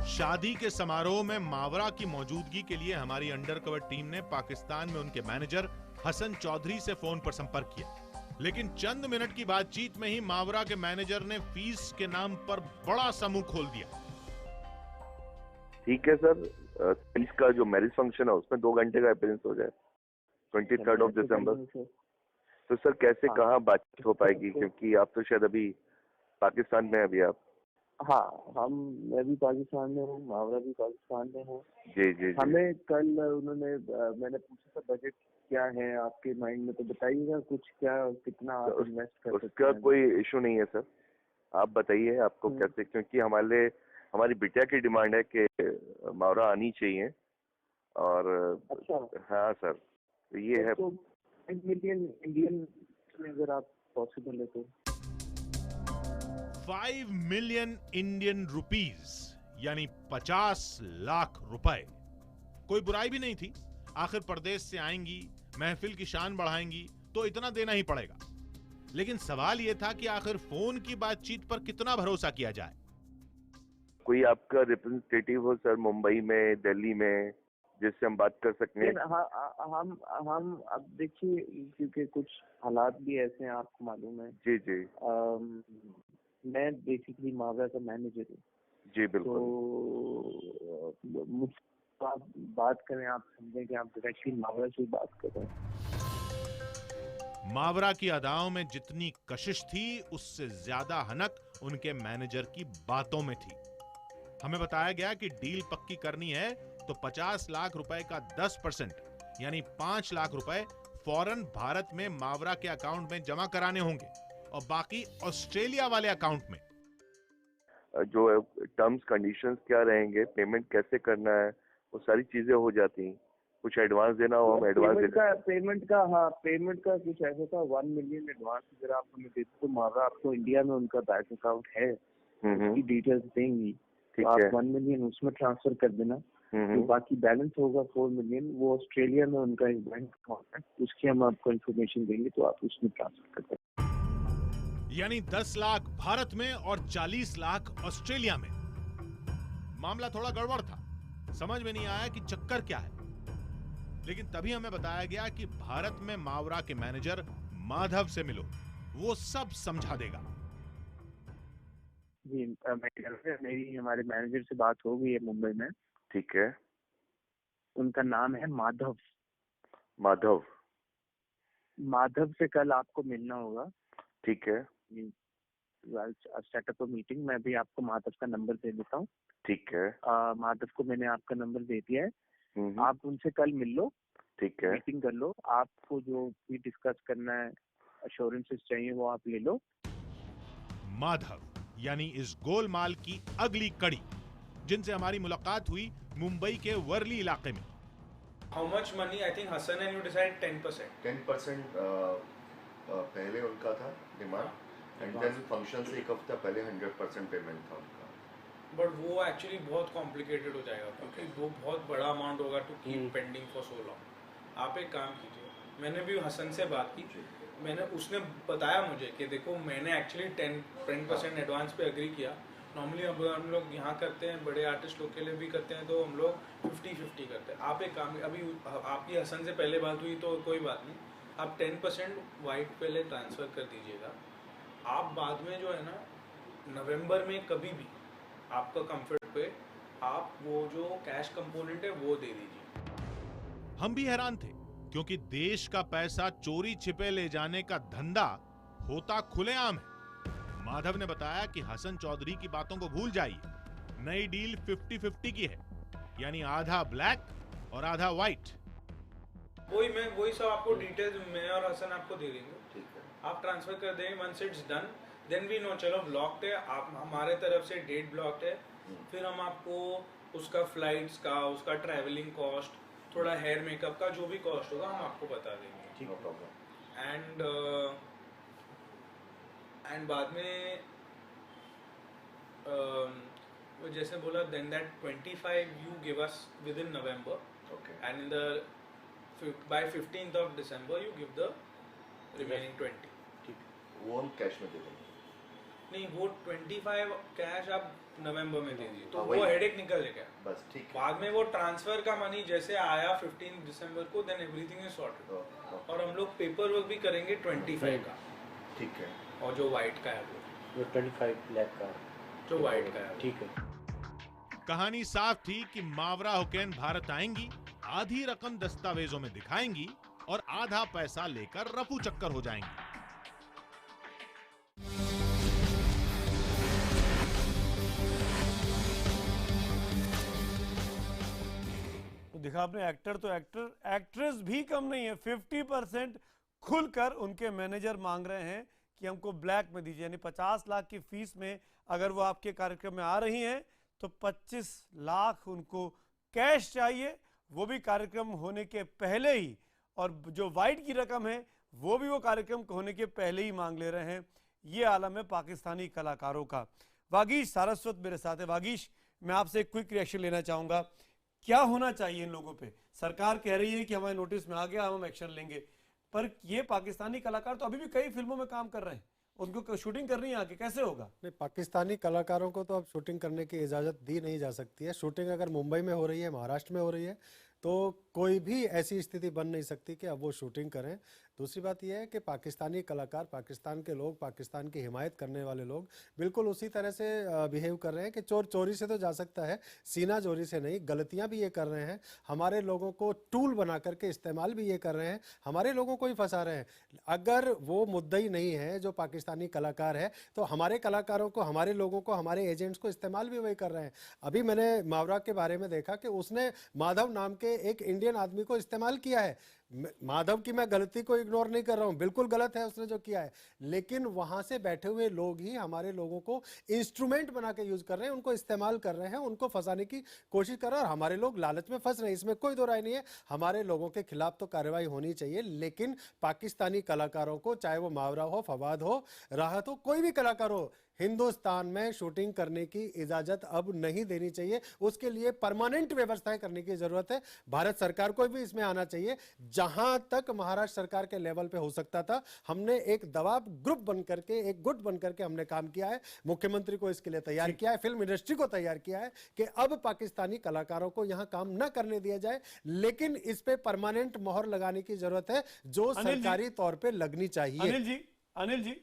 शादी के समारोह में मावरा की मौजूदगी के लिए हमारी अंडरकवर टीम ने पाकिस्तान में उनके मैनेजर हसन चौधरी से फोन पर संपर्क किया, लेकिन चंद मिनट की बातचीत में ही मावरा के मैनेजर ने फीस के नाम पर बड़ा सा मुंह खोल दिया। ठीक है सर, इसका जो मैरिज फंक्शन है उसमें 2 घंटे का अपीयरेंस हो जाए 23 ऑफ दिसंबर। तो सर कैसे कहाँ बातचीत हो पाएगी, क्योंकि आप तो शायद अभी पाकिस्तान में अभी आप। हाँ, मैं भी पाकिस्तान में हूँ, मावरा भी पाकिस्तान में हूँ। जी जी। हमें कल मैंने पूछा था बजट क्या है आपके माइंड में, तो बताइएगा कुछ, क्या कितना आप इन्वेस्ट कर सकते हैं। उसका कोई इशू नहीं है सर, आप बताइए आपको कैसे, क्योंकि हमारी बिटिया की डिमांड है कि मावरा आनी चाहिए। और अच्छा। हाँ सर, तो ये है। 5 मिलियन इंडियन अगर आप पॉसिबल है तो। 5 मिलियन इंडियन रुपीस यानी 50 लाख रुपए। कोई बुराई भी नहीं थी, आखिर परदेश से आएंगी, महफिल की शान बढ़ाएंगी तो इतना देना ही पड़ेगा। लेकिन सवाल यह था कि आखिर फोन की बातचीत पर कितना भरोसा किया जाए। कोई आपका रिप्रेजेंटेटिव हो सर मुंबई में, दिल्ली में, जिससे हम बात कर सकते हैं। हम अब देखिए, क्योंकि कुछ हालात भी ऐसे हैं, आपको मालूम है। जी जी। मैं बेसिकली मावरा का मैनेजर हूँ। जी बिल्कुल। तो मुझसे आप बात करें, आप समझें कि आप डायरेक्टली मावरा से बात कर रहे हैं। मावरा की अदाओं में जितनी कशिश थी उससे ज्यादा हनक उनके मैनेजर की बातों में थी। हमें बताया गया कि डील पक्की करनी है तो 50 लाख रुपए का 10% यानी 5 लाख रुपए फौरन भारत में मावरा के अकाउंट में जमा कराने होंगे और बाकी ऑस्ट्रेलिया वाले अकाउंट में। जो टर्म्स कंडीशंस क्या रहेंगे, पेमेंट कैसे करना है, वो सारी चीजें हो जाती हैं। कुछ एडवांस देना हो हम एडवांस पेमेंट का कुछ ऐसा था 1 मिलियन एडवांस अगर आप हमें देते तो मावरा आपको इंडिया में उनका बैंक अकाउंट है, उसकी डिटेल्स देंगी, तो आप 1 मिलियन उसमें ट्रांसफर कर देना। तो बाकी बैलेंस होगा 4 मिलियन, वो ऑस्ट्रेलिया में उनका एक बैंक अकाउंट है, उसकी हम आपको इन्फॉर्मेशन देंगे तो आप उसमें ट्रांसफर कर दें। यानी 10 लाख भारत में और 40 लाख ऑस्ट्रेलिया में। मामला थोड़ा गड़बड़ था, समझ में नहीं आया कि चक्कर क्या है, लेकिन तभी हमें बताया गया कि भारत में मावरा के मैनेजर माधव से मिलो, वो सब समझा देगा। जी, मेरी हमारे मैनेजर से बात हो गई है मुंबई में। ठीक है। उनका नाम है माधव। माधव से कल आपको मिलना होगा। ठीक है। सेटअप मीटिंग, मैं भी आपको माधव का नंबर दे देता हूँ। ठीक है। माधव को मैंने आपका नंबर दे दिया है, आप उनसे कल मिल लो। ठीक है। मीटिंग कर लो, आपको जो भी डिस्कस करना है, अश्योरेंसेस चाहिए वो आप ले लो। माधव यानी इस गोलमाल की अगली कड़ी, जिनसे हमारी मुलाकात हुई मुंबई के वर्ली इलाके में। How much money? I think Hassan and you decide 10%. 10% पहले उनका था डिमांड, एंड देन फंक्शन से एक हफ्ता पहले 100% पेमेंट था उनका। बट वो एक्चुअली बहुत कॉम्प्लिकेटेड हो जाएगा, क्योंकि वो बहुत बड़ा अमाउंट होगा to keep pending for so long. आप एक काम कीजिए, मैंने भी हसन से बात की, उसने बताया मुझे कि देखो मैंने एक्चुअली 10% एडवांस पे एग्री किया। नॉर्मली अब हम लोग यहाँ करते हैं, बड़े आर्टिस्ट लोग के लिए भी करते हैं, तो हम लोग 50-50 करते हैं। आप एक काम, अभी आपकी हसन से पहले बात हुई तो कोई बात नहीं, आप 10% वाइट पहले ट्रांसफ़र कर दीजिएगा। आप बाद में जो है ना नवंबर में कभी भी आपका कंफर्ट पे आप वो जो कैश कंपोनेंट है वो दे दीजिए। हम भी हैरान थे क्योंकि देश का पैसा चोरी छिपे ले जाने का धंधा होता खुलेआम है। माधव ने बताया कि हसन चौधरी की बातों को भूल जाइए, नई डील 50-50 की है, यानी आधा ब्लैक और आधा व्हाइट। वही सब आपको डिटेल्स मैं और हसन आपको दे देंगे। ठीक है, आप ट्रांसफर कर देंगे। Once it's done then we know, चलो ब्लॉक्ड है, आप हमारे तरफ से डेट ब्लॉक्ड है, फिर हम आपको उसका फ्लाइट्स का, उसका ट्रैवलिंग कॉस्ट, थोड़ा हेयर मेकअप का जो भी कॉस्ट होगा हम आपको बता देंगे। ठीक है, एंड बाद में वो जैसे बोला then that 25 you give us with in November, and in the by 15th of December you give the remaining 20। ठीक है, वो हम कैश में दे देंगे। नहीं, वो 25 कैश आप नवंबर में दे दीजिए, तो वो हेडेक निकल जाएगा बस। ठीक है, बाद में वो ट्रांसफर का मनी जैसे आया 15 दिसंबर को, देन एवरीथिंग इज सॉर्टेड। और हम लोग पेपर वर्क भी करेंगे 25 का। ठीक है, और जो व्हाइट का है वो 25 ब्लैक का, जो व्हाइट का है। ठीक है। कहानी साफ थी कि मावरा हुकैन भारत आएंगी, आधी रकम दस्तावेजों में दिखाएंगी और आधा पैसा लेकर रफू चक्कर हो जाएंगी। दिखा आपने, एक्टर तो एक्टर, एक्ट्रेस भी कम नहीं है। 50% खुलकर उनके मैनेजर मांग रहे हैं कि हमको ब्लैक में दीजिए, यानी 50 लाख की फीस में अगर वो आपके कार्यक्रम में आ रही हैं तो 25 लाख उनको कैश चाहिए, वो भी कार्यक्रम होने के पहले ही। और जो वाइट की रकम है वो भी वो कार्यक्रम होने के पहले ही मांग ले रहे हैं। ये आलम है पाकिस्तानी कलाकारों का। वागीश सारस्वत मेरे साथ है। वागीश, मैं आपसे एक क्विक रिएक्शन लेना चाहूँगा, क्या होना चाहिए इन लोगों पे? सरकार कह रही है कि हमारे नोटिस में आ गया, हम एक्शन लेंगे, पर ये पाकिस्तानी कलाकार तो अभी भी कई फिल्मों में काम कर रहे हैं, उनको शूटिंग करनी है आगे, कैसे होगा? नहीं, पाकिस्तानी कलाकारों को तो अब शूटिंग करने की इजाज़त दी नहीं जा सकती है। शूटिंग अगर मुंबई में हो रही है, महाराष्ट्र में हो रही है, तो कोई भी ऐसी स्थिति बन नहीं सकती कि अब वो शूटिंग करें। दूसरी बात यह है कि पाकिस्तानी कलाकार, पाकिस्तान के लोग, पाकिस्तान की हिमायत करने वाले लोग बिल्कुल उसी तरह से बिहेव कर रहे हैं कि चोर चोरी से तो जा सकता है, सीना चोरी से नहीं। गलतियां भी ये कर रहे हैं, हमारे लोगों को टूल बना करके इस्तेमाल भी ये कर रहे हैं, हमारे लोगों को ही फंसा रहे हैं। अगर वो मुद्दई नहीं है जो पाकिस्तानी कलाकार है, तो हमारे कलाकारों को, हमारे लोगों को, हमारे एजेंट्स को इस्तेमाल भी वही कर रहे हैं। अभी मैंने मावरा के बारे में देखा कि उसने माधव नाम के एक इंडियन आदमी को इस्तेमाल किया है। माधव की मैं गलती को इग्नोर नहीं कर रहा हूं, बिल्कुल गलत है उसने जो किया है, लेकिन वहां से बैठे हुए लोग ही हमारे लोगों को इंस्ट्रूमेंट बना के यूज कर रहे हैं, उनको इस्तेमाल कर रहे हैं, उनको फंसाने की कोशिश कर रहे हैं और हमारे लोग लालच में फंस रहे हैं। इसमें कोई दो राय नहीं है। हमारे लोगों के खिलाफ तो कार्रवाई होनी चाहिए, लेकिन पाकिस्तानी कलाकारों को, चाहे वो मावरा हो, फवाद हो, राहत हो, कोई भी कलाकार हो, हिंदुस्तान में शूटिंग करने की इजाजत अब नहीं देनी चाहिए। उसके लिए परमानेंट व्यवस्थाएं करने की जरूरत है। भारत सरकार को भी इसमें आना चाहिए। जहां तक महाराष्ट्र सरकार के लेवल पे हो सकता था, हमने एक दबाव ग्रुप बन करके, एक गुट बन करके हमने काम किया है। मुख्यमंत्री को इसके लिए तैयार किया है, फिल्म इंडस्ट्री को तैयार किया है कि अब पाकिस्तानी कलाकारों को यहां काम न करने दिया जाए, लेकिन इस पे परमानेंट मोहर लगाने की जरूरत है जो सरकारी तौर पर लगनी चाहिए। अनिल जी,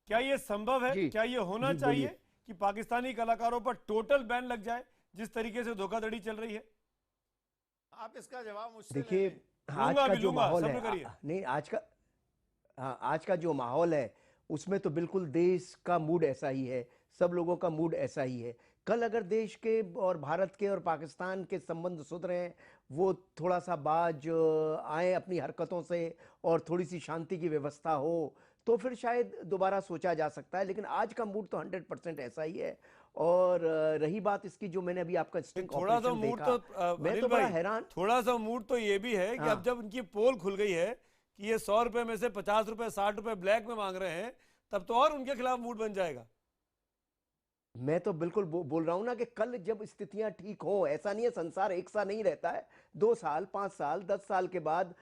क्या ये संभव है, क्या ये होना चाहिए कि पाकिस्तानी कलाकारों पर टोटल बैन लग जाए जिस तरीके से धोखाधड़ी चल रही है? आप इसका जवाब मुझसे देखिए, आज का जो माहौल है, नहीं आज का जो माहौल है उसमें तो बिल्कुल देश का मूड ऐसा ही है, सब लोगों का मूड ऐसा ही है। कल अगर देश के और भारत के और पाकिस्तान के संबंध सुधरे हैं, वो थोड़ा सा बाज आए अपनी हरकतों से और थोड़ी सी शांति की व्यवस्था हो, तो फिर शायद दोबारा सोचा जा सकता है। लेकिन आज का मूड तो 100% ऐसा ही है। और रही बात इसकी, जो मैंने अभी आपका थोड़ा सा मूड तो मैं तो बड़ा हैरान, थोड़ा सा मूड तो ये भी है कि अब जब उनकी पोल खुल गई है कि ये 100 रुपए में से 50 रुपए 60 रुपए ब्लैक में मांग रहे हैं, तब तो और उनके खिलाफ मूड बन जाएगा। मैं तो बिल्कुल बोल रहा हूं ना कि कल जब स्थितियां ठीक हो, ऐसा नहीं है, संसार एक सा नहीं रहता है, 2 साल 5 साल 10 साल के बाद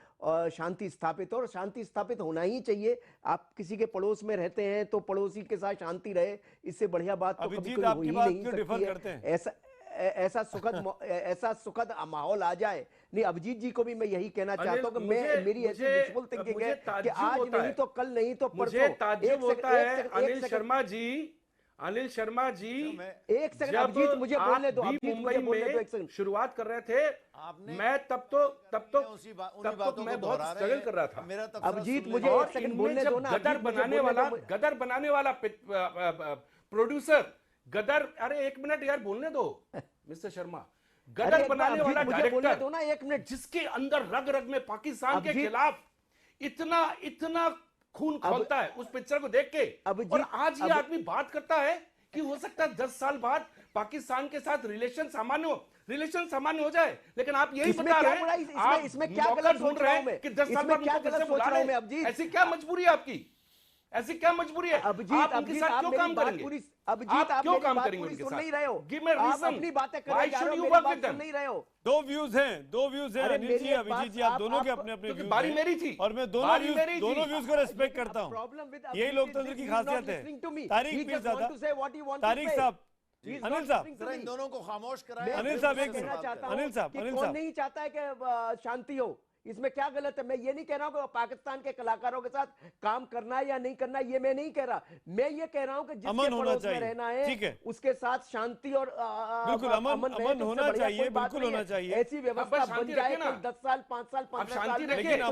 शांति स्थापित हो, और शांति स्थापित होना ही चाहिए। आप किसी के पड़ोस में रहते हैं तो पड़ोसी के साथ शांति रहे, इससे बढ़िया बात तो कभी कोई हो ही नहीं सकती है। ऐसा सुखद माहौल आ जाए। नहीं, अभिजीत जी को भी मैं यही कहना चाहता हूँ कि मेरी ऐसी विजुअल थिंकिंग है कि आज नहीं तो कल, नहीं तो परसों। ताज्जुब होता है अनिल शर्मा जी, एक सेकंड अभिजीत, मुझे बोलने दो। मुंबई में शुरुआत कर रहे थे, मैं तब तो मैं बहुत स्ट्रगल कर रहा था। अभिजीत मुझे एक सेकंड बोलने दो ना। गदर बनाने वाला प्रोड्यूसर, गदर, अरे एक मिनट यार बोलने दो मिस्टर शर्मा। गदर बनाने वाला डायरेक्टर, एक मिनट, जिसके अंदर रग रग में पाकिस्तान के खिलाफ इतना खून खौलता है उस पिक्चर को देख के, और आज ये आदमी बात करता है कि हो सकता है 10 साल बाद पाकिस्तान के साथ रिलेशन सामान्य हो जाए, लेकिन आप यही बता रहे हैं, आप इसमें क्या गलत ढूंढ रहे हैं कि 10 साल बाद उनको कैसे बुला रहे हैं। ऐसी क्या मजबूरी है आपकी? ऐसी क्या मजबूरी है? आप उनके साथ क्यों काम करेंगे? अभिजीत, आप क्यों काम करेंगे उनके साथ? नहीं रहे हो, गिव मी रीजन, अपनी बातें कर रहे हो, यू वर्क विद देम? नहीं रहे हो। दो व्यूज हैं अनिल जी, अभिजीत जी, आप दोनों के अपने अपने व्यूज। बारी मेरी थी और मैं दोनों व्यूज को रेस्पेक्ट करता हूँ। यही लोकतंत्र की खासियत है। तारिक पीरजादा, तारिक साहब, अनिल साहब, इन दोनों को खामोश कराएं। अनिल साहब एक मिनट, अनिल साहब नहीं चाहता है कि शांति हो, इसमें क्या गलत है? मैं ये नहीं कह रहा हूं कि पाकिस्तान के कलाकारों के साथ काम करना है या नहीं करना, ये मैं नहीं कह रहा। मैं ये कह रहा हूं कि जिसके पड़ोस में रहना है उसके साथ शांति और बिल्कुल अमन होना चाहिए, बिल्कुल होना चाहिए। ऐसी व्यवस्था बन जाए कि 10 साल 5 साल 15 साल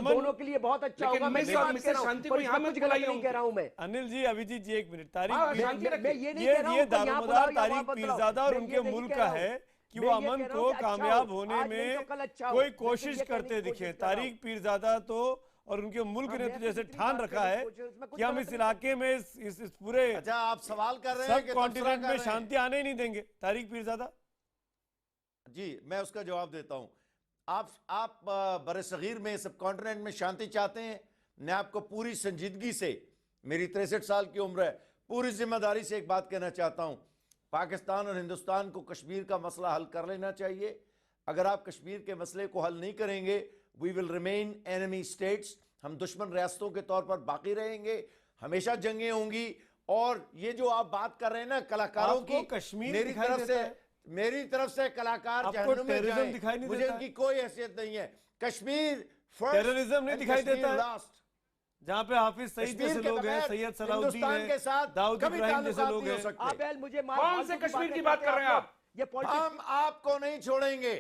दोनों के लिए बहुत अच्छा होगा। मैं शांति को यहाँ कुछ गलत नहीं कह रहा हूं मैं। अनिल जी, अभिजीत जी, एक मिनट। तारिक, मैं ये नहीं कह रहा हूं दारोमदार तारिक पीरजादा और उनके मुल्क का है कि वो अमन को कामयाब होने में कोई कोशिश करते दिखे। तारिक पीरजादा तो और उनके मुल्क ने तो जैसे ठान रखा है कि हम इस इलाके में इस पूरे आप सवाल कर रहे हैं सब कॉन्टिनेंट में शांति आने ही नहीं देंगे। तारिक पीरजादा जी, मैं उसका जवाब देता हूं। आप बरसगीर में सब कॉन्टिनेंट में शांति चाहते हैं। मैं आपको पूरी संजीदगी से, मेरी 63 साल की उम्र है, पूरी जिम्मेदारी से एक बात कहना चाहता हूं। पाकिस्तान और हिंदुस्तान को कश्मीर का मसला हल कर लेना चाहिए। अगर आप कश्मीर के मसले को हल नहीं करेंगे, we will remain enemy states, हम दुश्मन रियासतों के तौर पर बाकी रहेंगे, हमेशा जंगें होंगी। और ये जो आप बात कर रहे हैं ना कलाकारों की, कश्मीर मेरी तरफ से कलाकार जहन्नुम में जाएं, मुझे उनकी कोई हैसियत नहीं है। कश्मीर टेररिज्म नहीं दिखाई देता है, जहाँ पे हाफिज सईद जैसे लोग हैं, सैयद सलाउद्दीन है, दाऊद इब्राहिम जैसे लोग हैं। मुझे कौन से कश्मीर की बात कर रहे हैं आप? हम आपको नहीं छोड़ेंगे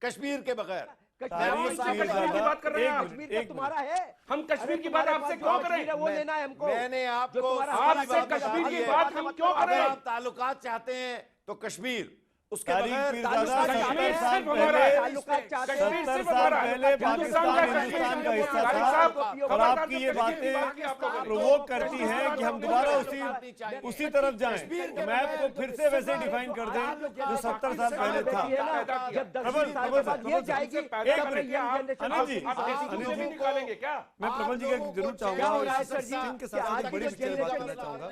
कश्मीर के बगैर। कश्मीर की बात कर रहे हैं आप? तुम्हारा है, हम कश्मीर की बात आपसे क्यों करें? वो लेना है हमको। मैंने आपको आपसे कश्मीर की बात हम क्यों करें? आप ताल्लुकात चाहते हैं तो कश्मीर, उसके तारिक बगैर पीरजादा 70 साल पहले पाकिस्तान हिंदुस्तान का हिस्सा था, और आपकी ये बातें प्रोवोक करती हैं कि हम दोबारा उसी तरफ जाएं। मैप को फिर से वैसे डिफाइन कर दें जो 70 साल पहले था। अनिल जी निकालेंगे क्या? मैं प्रबल जी का जरूर चाहूंगा और के साथ बड़ी पिक्चर बात करना चाहूंगा।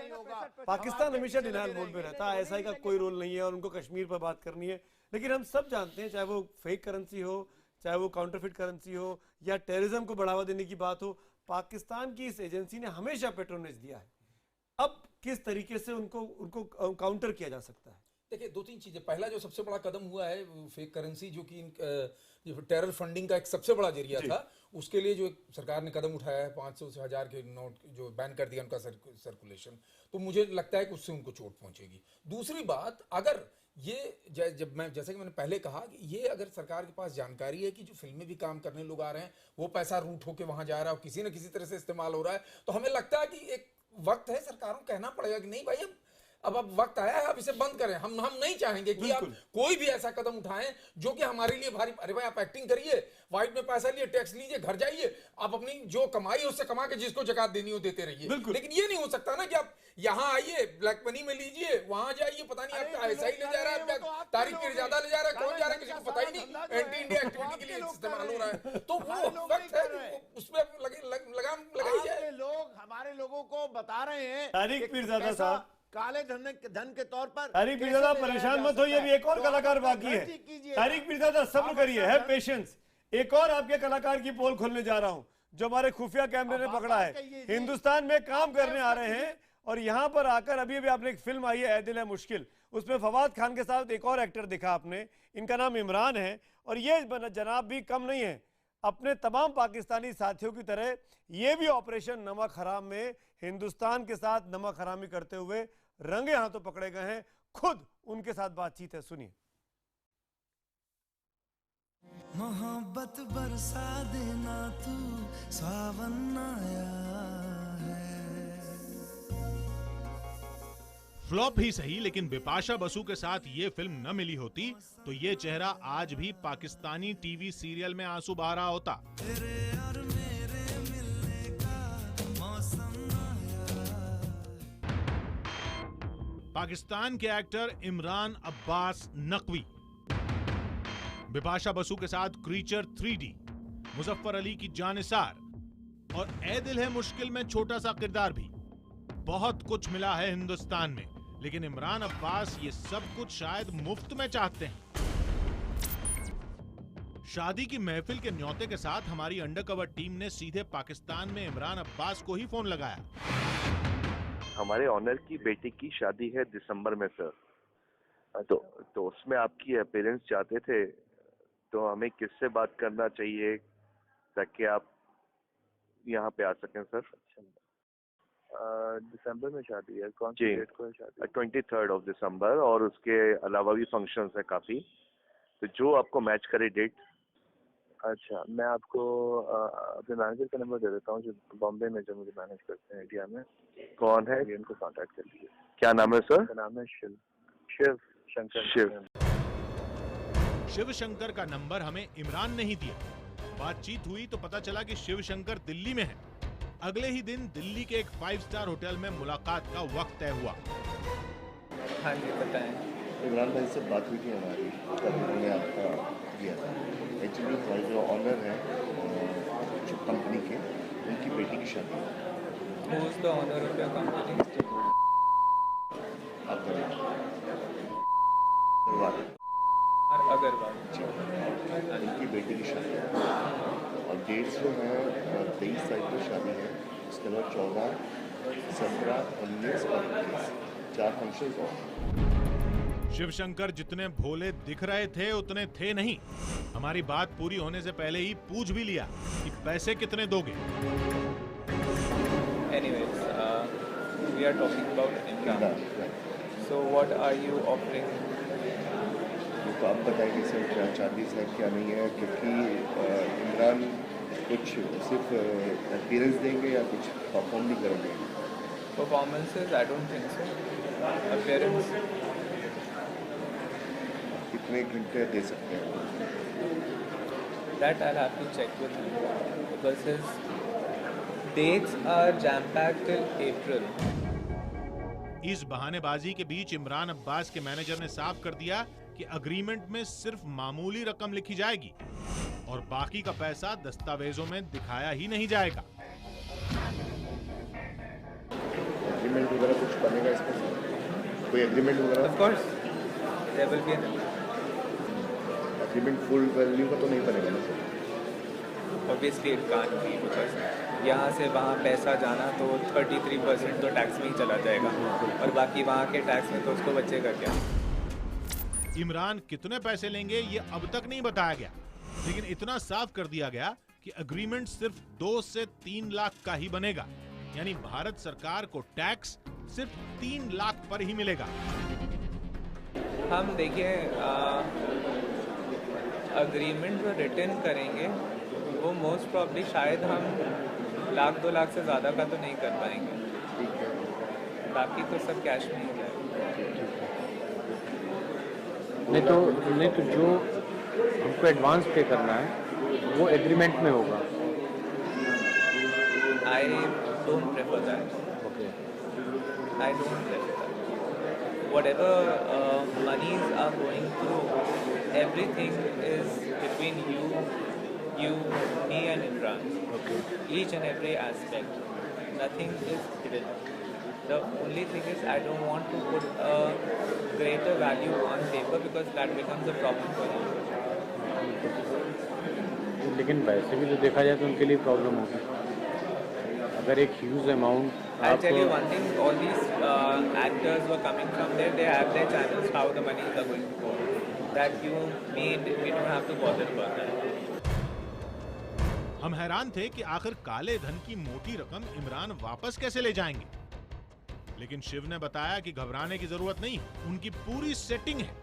पाकिस्तान हमेशा डिनायल मोड में रहता है, ऐसा का कोई रोल नहीं है और उनको कश्मीर पर बात करनी है। लेकिन हम सब जानते हैं, चाहे वो फेक करेंसी हो, चाहे वो काउंटरफिट करेंसी हो, या टेररिज्म को बढ़ावा देने की बात हो, पाकिस्तान की इस एजेंसी ने हमेशा पेट्रोनेज दिया है। अब किस तरीके से उनको काउंटर किया जा सकता है? देखिए, 2-3 चीजें। पहला जो सबसे बड़ा कदम हुआ है फेक करेंसी, जो कि टेरर फंडिंग का एक सबसे बड़ा जरिया था, उसके लिए जो सरकार ने कदम उठाया है, 500 से 1000 के नोट जो बैन कर दिया उनका सर्कुलेशन, तो मुझे लगता है कि उससे उनको चोट पहुंचेगी। दूसरी बात, अगर ये जैसे कि मैंने पहले कहा कि ये अगर सरकार के पास जानकारी है कि जो फिल्में भी काम करने लोग आ रहे हैं वो पैसा रूट होके वहां जा रहा है और किसी न किसी तरह से इस्तेमाल हो रहा है, तो हमें लगता है कि एक वक्त है, सरकारों को कहना पड़ेगा कि नहीं भाई, अब वक्त आया है, अब इसे बंद करें। हम नहीं चाहेंगे कि आप कोई भी ऐसा कदम उठाएं जो कि हमारे लिए भारी। अरे भाई, आप एक्टिंग करिए, वाइट में पैसा लिए, टैक्स लीजिए, घर जाइए, आप अपनी जो कमाई उससे कमा के जिसको ज़कात देनी हो देते रहिए। लेकिन ये नहीं हो सकता ना कि आप यहाँ आइए, ब्लैक मनी में लीजिए, वहां जाइए, पता नहीं आपका ऐसा ही ले जा रहा है, तारिक पीरजादा ले जा रहा है, कौन जा रहा है किसी को पता ही नहीं, एंटी इंडिया एक्टिविटी के लिए इस्तेमाल हो रहा है। तो वो वक्त है, उसमें लगाम लगाई जाए। लोग हमारे लोगों को बता रहे हैं, तारिक पीरजादा साहब, काले धन के तौर पर। तारिक पीरजादा परेशान मत होइए, अभी एक और कलाकार बाकी है। तारिक पीरजादा सब्र करिए, है पेशेंस। एक और आपके कलाकार की पोल खोलने जा रहा हूं जो हमारे खुफिया कैमरे ने पकड़ा है। हिंदुस्तान में काम करने आ रहे हैं और यहां पर आकर अभी अभी आपने एक फिल्म आई है ऐ दिल है मुश्किल, उसमें फवाद खान के साथ एक और एक्टर दिखा आपने, इनका नाम इमरान है और ये जनाब भी कम नहीं है। अपने तमाम पाकिस्तानी साथियों की तरह ये भी ऑपरेशन नमक हराम में हिंदुस्तान के साथ नमक हरामी करते हुए रंगे हाथों पकड़े गए हैं। खुद उनके साथ बातचीत है, सुनिए। मोहब्बत बरसा देना तू सावन आया है। फ्लॉप ही सही, लेकिन बिपाशा बसु के साथ ये फिल्म न मिली होती तो ये चेहरा आज भी पाकिस्तानी टीवी सीरियल में आंसू बहा रहा होता। तेरे और मेरे मिलने का मौसम आया। पाकिस्तान के एक्टर इमरान अब्बास नकवी, बिपाशा बसु के साथ क्रीचर 3D, मुजफ्फर अली की जानिसार और ए दिल है मुश्किल में छोटा सा किरदार भी। बहुत कुछ मिला है हिंदुस्तान में, लेकिन इमरान अब्बास ये सब कुछ शायद मुफ्त में चाहते हैं। शादी की महफिल के न्योते के साथ हमारी अंडरकवर टीम ने सीधे पाकिस्तान में इमरान अब्बास को ही फोन लगाया। हमारे ऑनर की बेटी की शादी है दिसंबर में सर, तो उसमें आपकी अपीयरेंस चाहते थे, तो हमें किससे बात करना चाहिए ताकि आप यहाँ पे आ सकें सर? दिसंबर में शादी है, कौन सी डेट को है शादी? 23 ऑफ दिसंबर, और उसके अलावा भी फंक्शंस हैं काफी, तो जो आपको मैच करे डेट। अच्छा, मैं आपको अपने मैनेजर का नंबर दे देता हूँ जो बॉम्बे में जो मुझे मैनेज करते हैं इंडिया में। कौन है? उनको कांटेक्ट कर लीजिए। क्या नाम है सर? नाम है शिव शंकर। शिव शंकर का नंबर हमें इमरान ने ही दिया। बातचीत हुई तो पता चला कि शिव शंकर दिल्ली में है। अगले ही दिन दिल्ली के एक 5 स्टार होटल में मुलाकात का वक्त तय हुआ। हाँ जी बताएं। इमरान भाई से बात हुई थी हमारी, तब उन्होंने आपका दिया था। एक्चुअली हमारे जो ऑनर है कंपनी के, उनकी बेटी की शादी है। Who is the owner of your company? Agarwal जी, उनकी बेटी की शादी है और डेट्स जो है 23 तारीख को शादी है, उसके बाद 14, 17, 19 और 21 4 फंक्शंस और। शिव शंकर जितने भोले दिख रहे थे उतने थे नहीं। हमारी बात पूरी होने से पहले ही पूछ भी लिया कि पैसे कितने दोगे। Anyways, we are talking about Imran. So what are you offering? तो आप बताएंगे सर क्या चार्जेस है क्या नहीं है, क्योंकि इमरान कुछ सिर्फ अपीयरेंस देंगे या कुछ परफॉर्म भी करेंगे? Performances, I don't think so. Appearance. कितने घंटे दे सकते हैं? That I'll have to check with him because his dates are jam-packed till April. इस बहानेबाजी के बीच इमरान अब्बास के मैनेजर ने साफ कर दिया कि एग्रीमेंट में सिर्फ मामूली रकम लिखी जाएगी और बाकी का पैसा दस्तावेजों में दिखाया ही नहीं जाएगा। एग्रीमेंट वगैरह कुछ बनेगा इसमें? कोई एग्रीमेंट वगैरह? Of course, there will be an agreement full value का तो नहीं बनेगा ना sir? Obviously it can't be because यहाँ से वहाँ पैसा जाना तो 33% तो टैक्स में ही चला जाएगा और बाकी वहाँ के टैक्स में तो उसको बचेगा क्या? इमरान कितने पैसे लेंगे ये अब तक नहीं बताया गया, लेकिन इतना साफ कर दिया गया कि एग्रीमेंट सिर्फ 2 से 3 लाख का ही बनेगा, यानी भारत सरकार को टैक्स सिर्फ 3 लाख पर ही मिलेगा। हम देखिए एग्रीमेंट जो रिटर्न करेंगे वो मोस्ट प्रॉब्ली शायद हम 1 लाख 2 लाख से ज़्यादा का तो नहीं कर पाएंगे, बाकी तो सब कैश में ही जाएगा। नहीं तो जो हमको एडवांस पे करना है वो एग्रीमेंट में होगा। I don't prefer that. Okay. I don't prefer that. Whatever monies are going through, everything is between you, me and Imran. Okay. Each and every aspect. Nothing is hidden. The only thing is I don't want to put a greater value on paper because that becomes a problem for you. लेकिन वैसे भी तो देखा जाए तो उनके लिए प्रॉब्लम होगी। अगर एक huge amount I'll tell you one thing, all these actors who are coming from there, they have their channels, how the monies are going to go. That we don't have to bother about that. हम हैरान थे कि आखिर काले धन की मोटी रकम इमरान वापस कैसे ले जाएंगे, लेकिन शिव ने बताया कि घबराने की जरूरत नहीं, उनकी पूरी सेटिंग है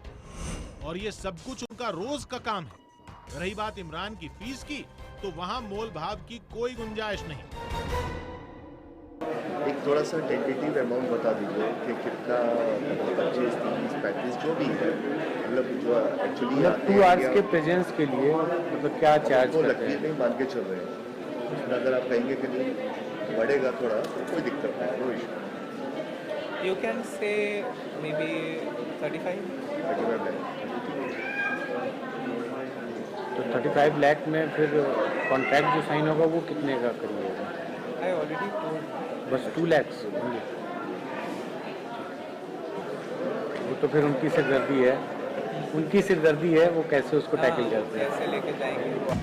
और ये सब कुछ उनका रोज का काम है। रही बात इमरान की फीस की, तो वहां मोल भाव की कोई गुंजाइश नहीं। एक थोड़ा सा टेंटेटिव अमाउंट बता दीजिए कि कितना, 25, 30, 35 जो भी है, मतलब जो एक्चुअली 2 आवर्स के प्रेजेंस के लिए मतलब क्या चार्ज करते हैं? नहीं मान के चल रहे हैं। उसमें अगर आप कहेंगे कि नहीं बढ़ेगा थोड़ा तो कोई दिक्कत नहीं, no issue. You can say maybe 35 lakh. तो 35 लाख में फिर कॉन्ट्रैक्ट जो साइन होगा वो कितने का करीब होगा? I already told. बस 2 लाख होंगे। वो तो फिर उनकी सिरदर्दी है, वो कैसे उसको टैकल करते हैं, कैसे लेके जाएंगे।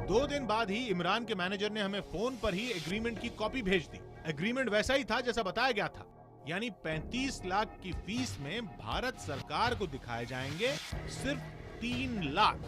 2 दिन बाद ही इमरान के मैनेजर ने हमें फोन पर ही एग्रीमेंट की कॉपी भेज दी। एग्रीमेंट वैसा ही था जैसा बताया गया था, यानी 35 लाख की फीस में भारत सरकार को दिखाए जाएंगे सिर्फ 3 लाख।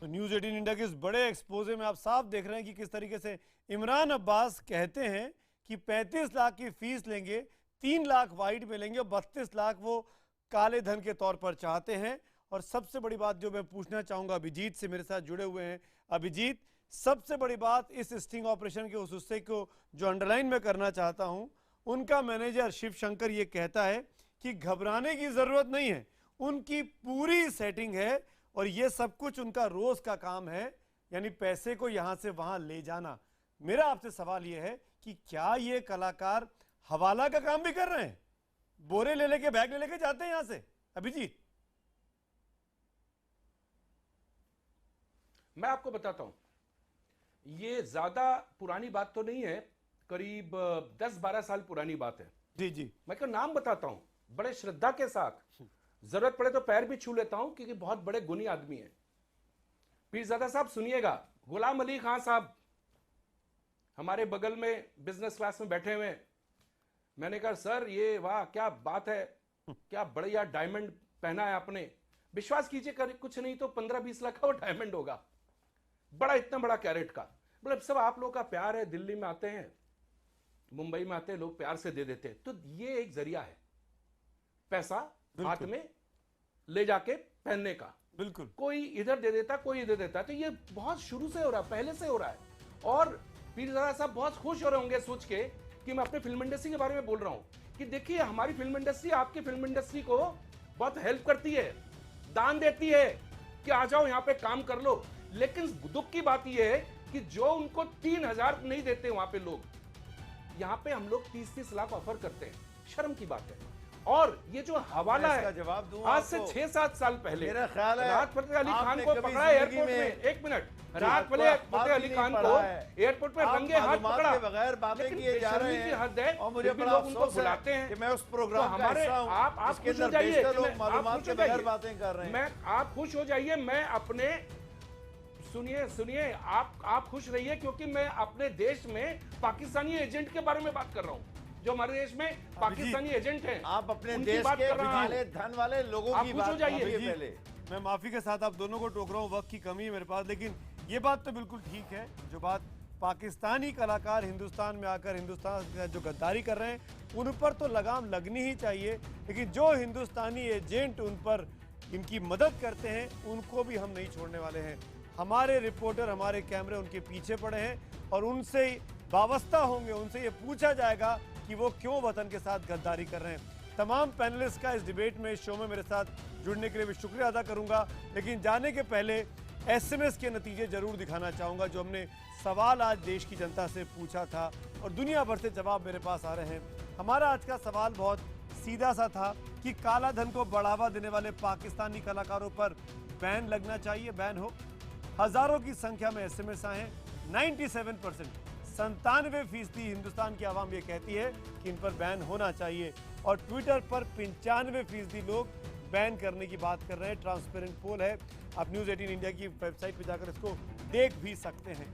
तो न्यूज़ 18 इंडिया के इस बड़े एक्सपोजे में आप साफ देख रहे हैं कि किस तरीके से इमरान अब्बास कहते हैं कि 35 लाख की फीस लेंगे, 3 लाख वाइट में लेंगे और 32 लाख वो काले धन के तौर पर चाहते हैं। और सबसे बड़ी बात जो मैं पूछना चाहूँगा अभिजीत से, मेरे साथ जुड़े हुए हैं अभिजीत, सबसे बड़ी बात इस स्टिंग ऑपरेशन के उस हिस्से को जो अंडरलाइन में करना चाहता हूँ, उनका मैनेजर शिव शंकर ये कहता है कि घबराने की ज़रूरत नहीं है, उनकी पूरी सेटिंग है और ये सब कुछ उनका रोज का काम है, यानी पैसे को यहां से वहां ले जाना। मेरा आपसे सवाल यह है कि क्या ये कलाकार हवाला का काम भी कर रहे हैं, बोरे ले लेके बैग ले लेके जाते हैं यहां से? अभिजीत, मैं आपको बताता हूं, ये ज्यादा पुरानी बात तो नहीं है, करीब 10-12 साल पुरानी बात है। जी जी, मैं क्या नाम बताता हूं, बड़े श्रद्धा के साथ, जरूरत पड़े तो पैर भी छू लेता हूं क्योंकि बहुत बड़े गुनी आदमी हैं। पीरजादा साहब सुनिएगा, गुलाम अली खान साहब हमारे बगल में बिजनेस क्लास में बैठे हुए। मैंने कहा सर ये वाह क्या बात है, क्या बढ़िया डायमंड पहना है आपने। विश्वास कीजिए कुछ नहीं तो 15-20 लाख का वो डायमंड होगा, बड़ा इतना बड़ा कैरेट का। मतलब सब आप लोगों का प्यार है, दिल्ली में आते हैं, मुंबई में आते हैं, लोग प्यार से दे देते हैं। तो ये एक जरिया है पैसा हाथ में ले जाके पहनने का। बिल्कुल, कोई इधर दे देता, कोई इधर देता। तो ये बहुत शुरू से हो रहा है, पहले से हो रहा है। और पीरजादा साहब बहुत खुश हो रहे होंगे सोच के कि मैं अपने फिल्म इंडस्ट्री के बारे में बोल रहा हूं कि देखिए हमारी फिल्म इंडस्ट्री आपकी फिल्म इंडस्ट्री को बहुत हेल्प करती है, दान देती है कि आ जाओ यहां पे काम कर लो। लेकिन दुख की बात यह है कि जो उनको 3,000 नहीं देते वहां पे लोग, यहां पे हम लोग 30-30 लाख ऑफर करते हैं। शर्म की बात है। और ये जो हवाला है, जवाब दूं आज से 6-7 साल पहले मेरा ख्याल है राहत फतेह अली खान को पकड़ा एयरपोर्ट में। एक मिनट, राहत फतेह अली खान को एयरपोर्ट में रंगे हाथ पकड़ा, बगैर बातें किए जा रहे हैं। हद है और मुझे बड़ा लोग उनको अफसोस बुलाते हैं कि मैं उस प्रोग्राम का हमारे हिस्सा हूं, आप इसके खुश हो अंदर जाइए, बेशतर लोग मालूमात के बगैर बातें कर रहे हैं। मैं आप खुश हो जाइए, मैं अपने सुनिए आप खुश रहिए क्योंकि मैं अपने देश में पाकिस्तानी एजेंट के बारे में बात कर रहा हूं, जो हमारे देश में पाकिस्तानी एजेंट हैं। आप अपने उनकी देश बात के कर रहा हूं। काले धन वाले लोगों आप की खुश बात हो जाइए। कीजिए पहले। मैं माफी के साथ आप दोनों को टोक रहा हूँ, वक्त की कमी है मेरे पास, लेकिन ये बात तो बिल्कुल ठीक है। जो बात पाकिस्तानी कलाकार हिंदुस्तान में आकर हिंदुस्तान का जो गद्दारी कर रहे हैं उन पर तो लगाम लगनी ही चाहिए, लेकिन जो हिंदुस्तानी एजेंट उन पर इनकी मदद करते हैं उनको भी हम नहीं छोड़ने वाले हैं। हमारे रिपोर्टर, हमारे कैमरे उनके पीछे पड़े हैं और उनसे वाबस्ता होंगे, उनसे ये पूछा जाएगा कि वो क्यों वतन के साथ गद्दारी कर रहे हैं। तमाम पैनलिस्ट का इस डिबेट में, इस शो में मेरे साथ जुड़ने के लिए भी शुक्रिया अदा करूंगा, लेकिन जाने के पहले एसएमएस के नतीजे जरूर दिखाना चाहूँगा जो हमने सवाल आज देश की जनता से पूछा था और दुनिया भर से जवाब मेरे पास आ रहे हैं। हमारा आज का सवाल बहुत सीधा सा था कि काला धन को बढ़ावा देने वाले पाकिस्तानी कलाकारों पर बैन लगना चाहिए, बैन हो। हजारों की संख्या में एसएमएस आए हैं, 97% 97% हिंदुस्तान की आवाम ये कहती है कि इन पर बैन होना चाहिए और ट्विटर पर 95% लोग बैन करने की बात कर रहे हैं। ट्रांसपेरेंट पोल है, आप न्यूज़ 18 इंडिया की वेबसाइट पर जाकर इसको देख भी सकते हैं।